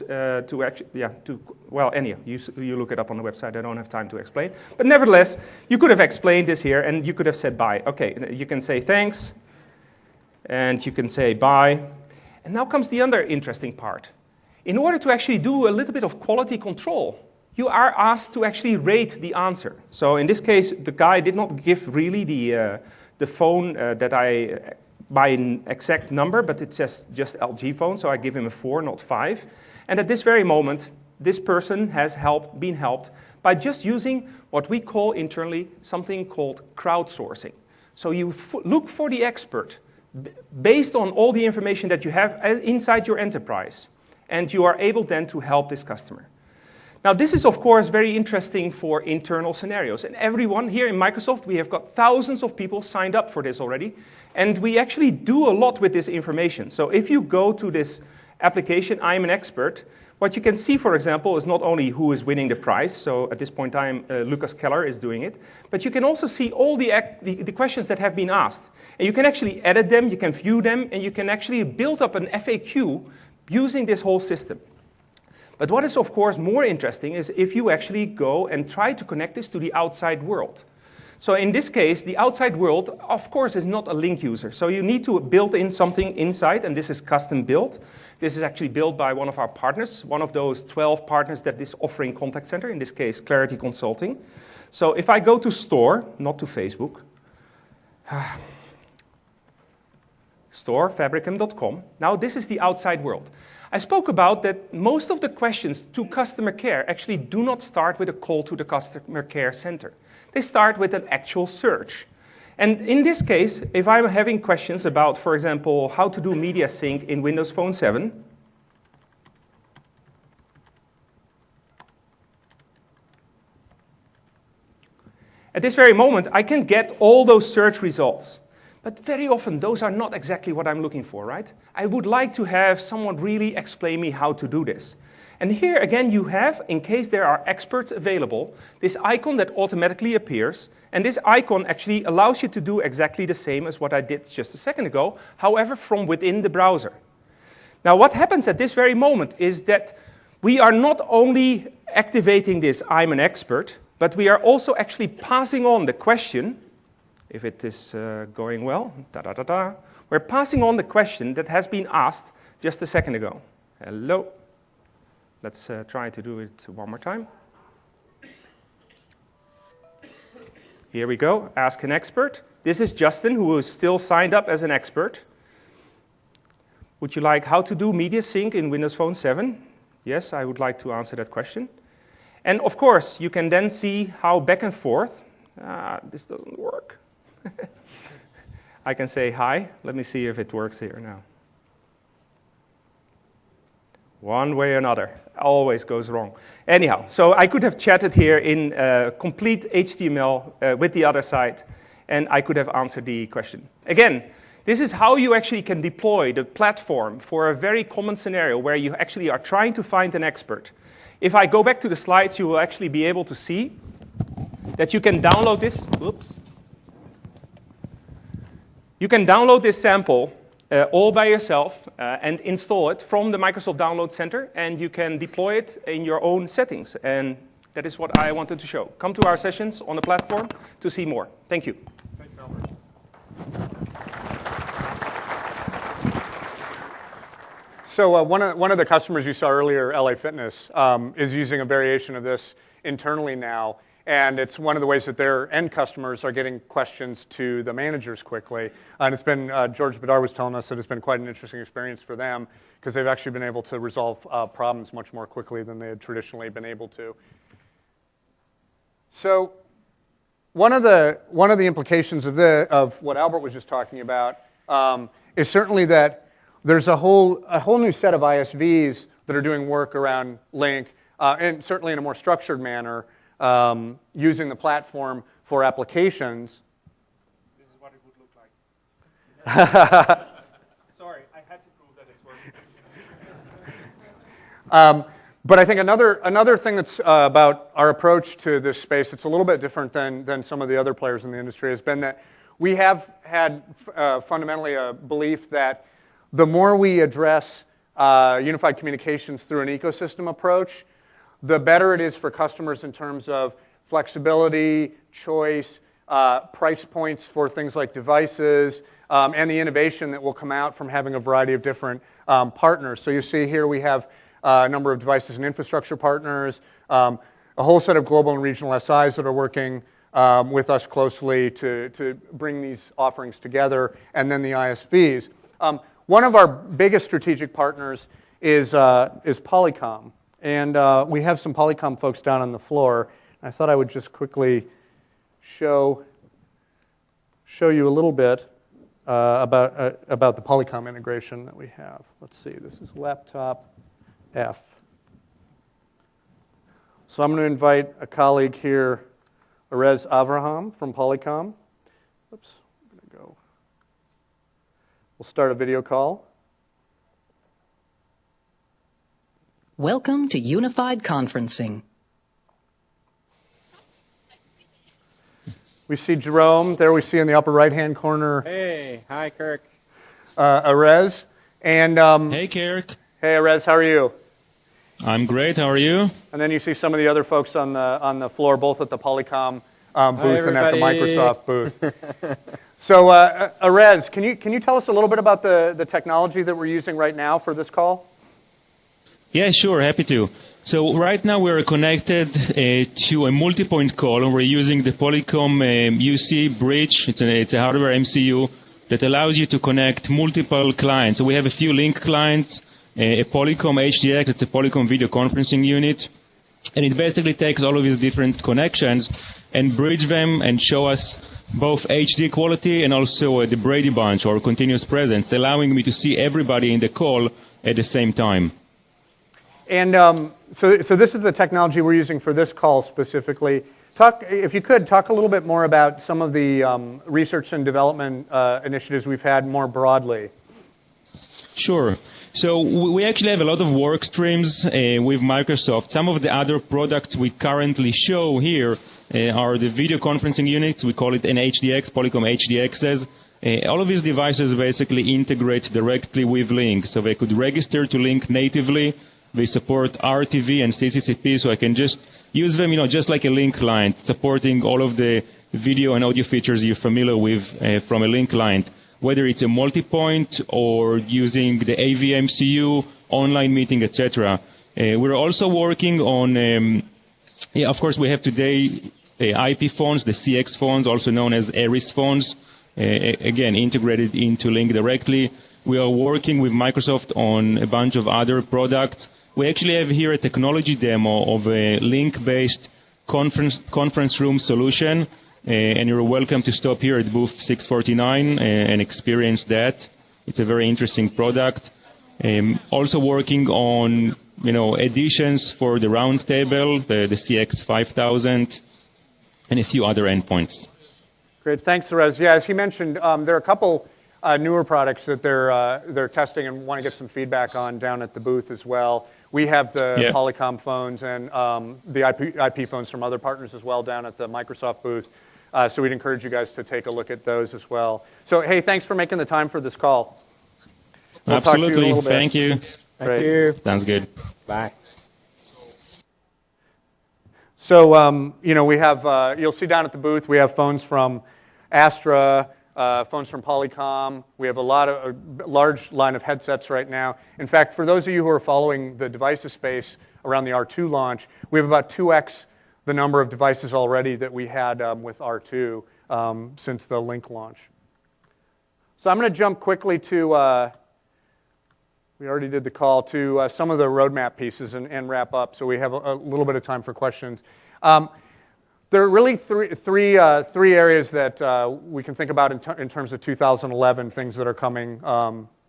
look it up on the website, I don't have time to explain. But nevertheless, you could have explained this here, and you could have said bye. Okay, you can say thanks, and you can say bye. And now comes the other interesting part. In order to actually do a little bit of quality control, you are asked to actually rate the answer. So in this case, the guy did not give really the phone by an exact number, but it says just LG phone, so I give him a 4, not 5. And at this very moment, this person has been helped by just using what we call internally something called crowdsourcing. So you look for the expert based on all the information that you have inside your enterprise, and you are able then to help this customer. Now, this is, of course, very interesting for internal scenarios. And everyone here in Microsoft, we have got thousands of people signed up for this already. And we actually do a lot with this information. So if you go to this application, I'm an expert, what you can see, for example, is not only who is winning the prize. So at this point in time, Lucas Keller is doing it. But you can also see all the questions that have been asked. And you can actually edit them, you can view them, and you can actually build up an FAQ using this whole system. But what is, of course, more interesting is if you actually go and try to connect this to the outside world. So in this case, the outside world, of course, is not a Lync user. So you need to build in something inside, and this is custom built. This is actually built by one of our partners, one of those 12 partners that is offering contact center, in this case, Clarity Consulting. So if I go to store, not to Facebook, store, fabricam.com. Now this is the outside world. I spoke about that most of the questions to customer care actually do not start with a call to the customer care center. They start with an actual search. And in this case, if I'm having questions about, for example, how to do media sync in Windows Phone 7, at this very moment, I can get all those search results. But very often, those are not exactly what I'm looking for, right? I would like to have someone really explain me how to do this. And here, again, you have, in case there are experts available, this icon that automatically appears. And this icon actually allows you to do exactly the same as what I did just a second ago, however, from within the browser. Now, what happens at this very moment is that we are not only activating this I'm an expert, but we are also actually passing on the question. If it is going well, we're passing on the question that has been asked just a second ago. Hello. Let's try to do it one more time. Here we go, ask an expert. This is Justin, who is still signed up as an expert. Would you like how to do media sync in Windows Phone 7? Yes, I would like to answer that question. And of course, you can then see how back and forth. This doesn't work. I can say hi. Let me see if it works here now. One way or another. Always goes wrong. Anyhow, so I could have chatted here in complete HTML with the other side, and I could have answered the question. Again, this is how you actually can deploy the platform for a very common scenario where you actually are trying to find an expert. If I go back to the slides, you will actually be able to see that you can download this. Oops. You can download this sample all by yourself and install it from the Microsoft Download Center, and you can deploy it in your own settings. And that is what I wanted to show. Come to our sessions on the platform to see more. Thank you. Thanks, Albert. So one of the customers you saw earlier, LA Fitness, is using a variation of this internally now. And it's one of the ways that their end customers are getting questions to the managers quickly. And it's been, George Bedar was telling us that it's been quite an interesting experience for them because they've actually been able to resolve problems much more quickly than they had traditionally been able to. So one of the implications of what Albert was just talking about is certainly that there's a whole new set of ISVs that are doing work around Lync, and certainly in a more structured manner, using the platform for applications. This is what it would look like. Sorry, I had to prove that it's working. But I think another thing that's about our approach to this space, it's a little bit different than some of the other players in the industry, has been that we have had fundamentally a belief that the more we address unified communications through an ecosystem approach, the better it is for customers in terms of flexibility, choice, price points for things like devices, and the innovation that will come out from having a variety of different partners. So you see here we have a number of devices and infrastructure partners, a whole set of global and regional SIs that are working with us closely to bring these offerings together, and then the ISVs. One of our biggest strategic partners is Polycom, and we have some Polycom folks down on the floor. I thought I would just quickly show you a little bit about the Polycom integration that we have. Let's see, this is laptop F. So I'm going to invite a colleague here, Erez Avraham from Polycom. Oops, I'm going to go. We'll start a video call. Welcome to Unified Conferencing. We see Jerome. There we see in the upper right-hand corner. Hey, hi, Kirk. Erez. And hey, Kirk. Hey, Erez, how are you? I'm great. How are you? And then you see some of the other folks on the floor, both at the Polycom booth and at the Microsoft booth. So, Erez, can you tell us a little bit about the technology that we're using right now for this call? Yeah, sure. Happy to. So right now we're connected to a multi-point call, and we're using the Polycom UC bridge. It's a hardware MCU that allows you to connect multiple clients. So we have a few Lync clients, a Polycom HDX, it's a Polycom video conferencing unit, and it basically takes all of these different connections and bridge them and show us both HD quality and also the Brady Bunch or continuous presence, allowing me to see everybody in the call at the same time. And so this is the technology we're using for this call specifically. If you could, talk a little bit more about some of the research and development initiatives we've had more broadly. Sure. So we actually have a lot of work streams with Microsoft. Some of the other products we currently show here are the video conferencing units. We call it an HDX, Polycom HDXs. All of these devices basically integrate directly with Lync. So they could register to Lync natively. They support RTV and CCCP, so I can just use them, just like a Lync client, supporting all of the video and audio features you're familiar with from a Lync client, whether it's a multi-point or using the AVMCU, online meeting, etc. We're also working on, of course, we have today IP phones, the CX phones, also known as Aries phones, again, integrated into Lync directly. We are working with Microsoft on a bunch of other products. We actually have here a technology demo of a Lync-based conference room solution, and you're welcome to stop here at booth 649 and experience that. It's a very interesting product. Also working on, additions for the roundtable, the CX 5000, and a few other endpoints. Great, thanks, Erez. Yeah, as he mentioned, there are a couple newer products that they're testing and want to get some feedback on down at the booth as well. We have the Polycom phones and the IP phones from other partners as well down at the Microsoft booth. So we'd encourage you guys to take a look at those as well. So, hey, thanks for making the time for this call. We'll Absolutely. talk to you in a little bit. Thank you. Thank you. Sounds good. Bye. So, we have, you'll see down at the booth, we have phones from Astra, phones from Polycom. We have a large line of headsets right now. In fact, for those of you who are following the devices space around the R2 launch, we have about 2x the number of devices already that we had with R2 since the Lync launch. So I'm going to jump quickly to, we already did the call, to some of the roadmap pieces and wrap up, so we have a little bit of time for questions. There are really three areas that we can think about in terms of 2011, things that are coming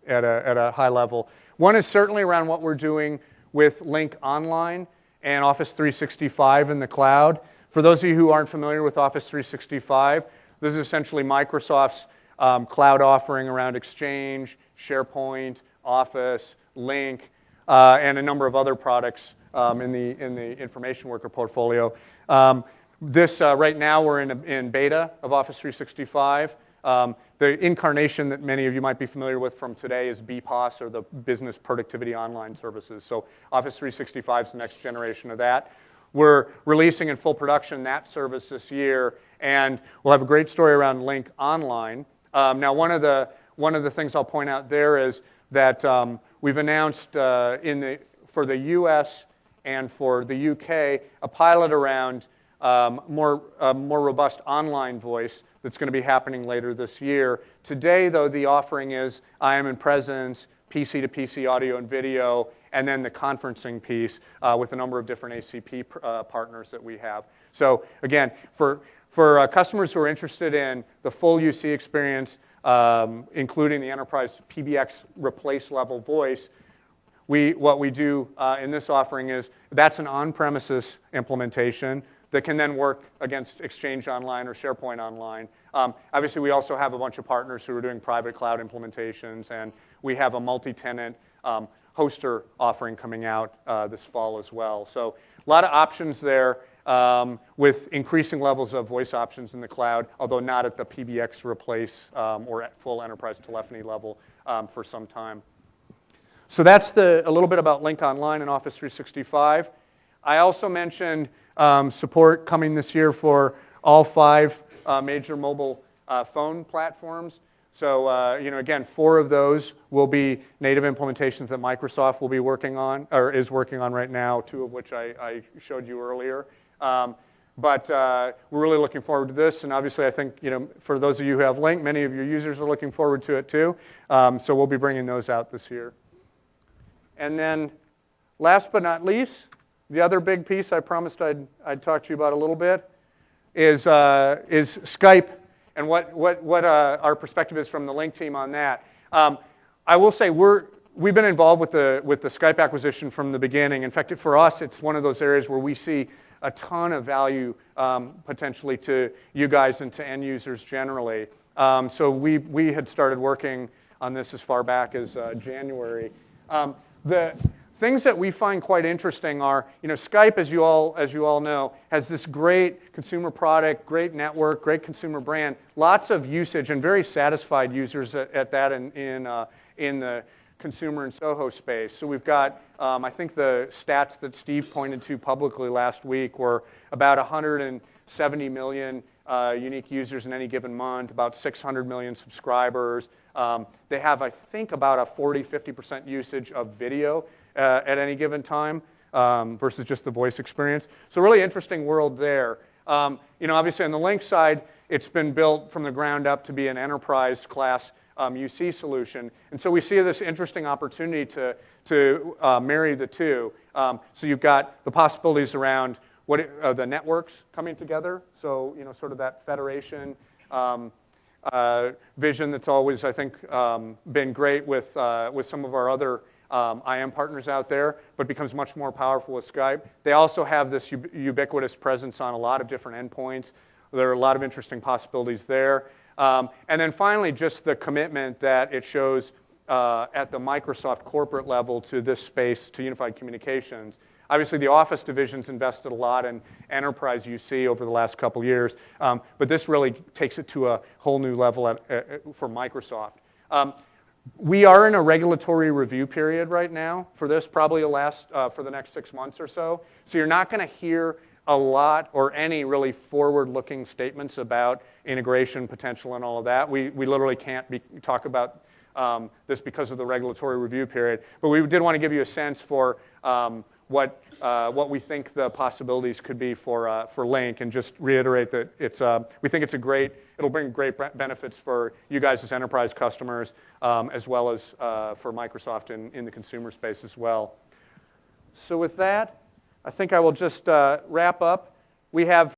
at a high level. One is certainly around what we're doing with Lync Online and Office 365 in the cloud. For those of you who aren't familiar with Office 365, this is essentially Microsoft's cloud offering around Exchange, SharePoint, Office, Lync. and a number of other products in the information worker portfolio. Right now we're in beta of Office 365. The incarnation that many of you might be familiar with from today is BPOS, or the Business Productivity Online Services. So Office 365 is the next generation of that. We're releasing in full production that service this year, and we'll have a great story around Lync Online. Now, one of the things I'll point out there is that we've announced for the U.S. and for the U.K. a pilot around more robust online voice that's going to be happening later this year. Today, though, the offering is IM and Presence, PC-to-PC audio and video, and then the conferencing piece with a number of different ACP partners that we have. So again, for customers who are interested in the full UC experience, including the enterprise PBX replace level voice, what we do in this offering is that's an on-premises implementation that can then work against Exchange Online or SharePoint Online. Obviously, we also have a bunch of partners who are doing private cloud implementations, and we have a multi-tenant hoster offering coming out this fall as well. So a lot of options there with increasing levels of voice options in the cloud, although not at the PBX replace or at full enterprise telephony level for some time. So that's a little bit about Lync Online and Office 365. I also mentioned support coming this year for all 5 major mobile phone platforms. So, again, 4 of those will be native implementations that Microsoft will be working on, or is working on right now, 2 of which I showed you earlier. But we're really looking forward to this, and obviously I think, for those of you who have Lync, many of your users are looking forward to it too. So we'll be bringing those out this year. And then, last but not least, the other big piece I promised I'd talk to you about a little bit is Skype and what our perspective is from the Lync team on that. I will say we've been involved with the Skype acquisition from the beginning. In fact, for us, it's one of those areas where we see a ton of value potentially to you guys and to end users generally. So we had started working on this as far back as January. The things that we find quite interesting are, Skype, as you all know, has this great consumer product, great network, great consumer brand, lots of usage, and very satisfied users at that in the consumer and SOHO space. So we've got, I think the stats that Steve pointed to publicly last week were about 170 million unique users in any given month, about 600 million subscribers. They have, I think, about a 40-50% usage of video at any given time versus just the voice experience. So really interesting world there. Obviously on the Lync side, it's been built from the ground up to be an enterprise class UC solution. And so we see this interesting opportunity to marry the two. So you've got the possibilities around the networks coming together. So, sort of that federation vision that's always, I think, been great with some of our other IM partners out there, but becomes much more powerful with Skype. They also have this ubiquitous presence on a lot of different endpoints. There are a lot of interesting possibilities there. And then finally, just the commitment that it shows at the Microsoft corporate level to this space, to unified communications. Obviously, the Office division's invested a lot in enterprise UC over the last couple years, but this really takes it to a whole new level for Microsoft. We are in a regulatory review period right now for this, probably will last for the next 6 months or so. So you're not going to hear a lot or any really forward-looking statements about integration potential and all of that. We literally can't talk about this because of the regulatory review period. But we did want to give you a sense for what we think the possibilities could be for Lync, and just reiterate that we think it'll bring great benefits for you guys as enterprise customers, as well as for Microsoft in the consumer space as well. So with that, I think I will just wrap up. We have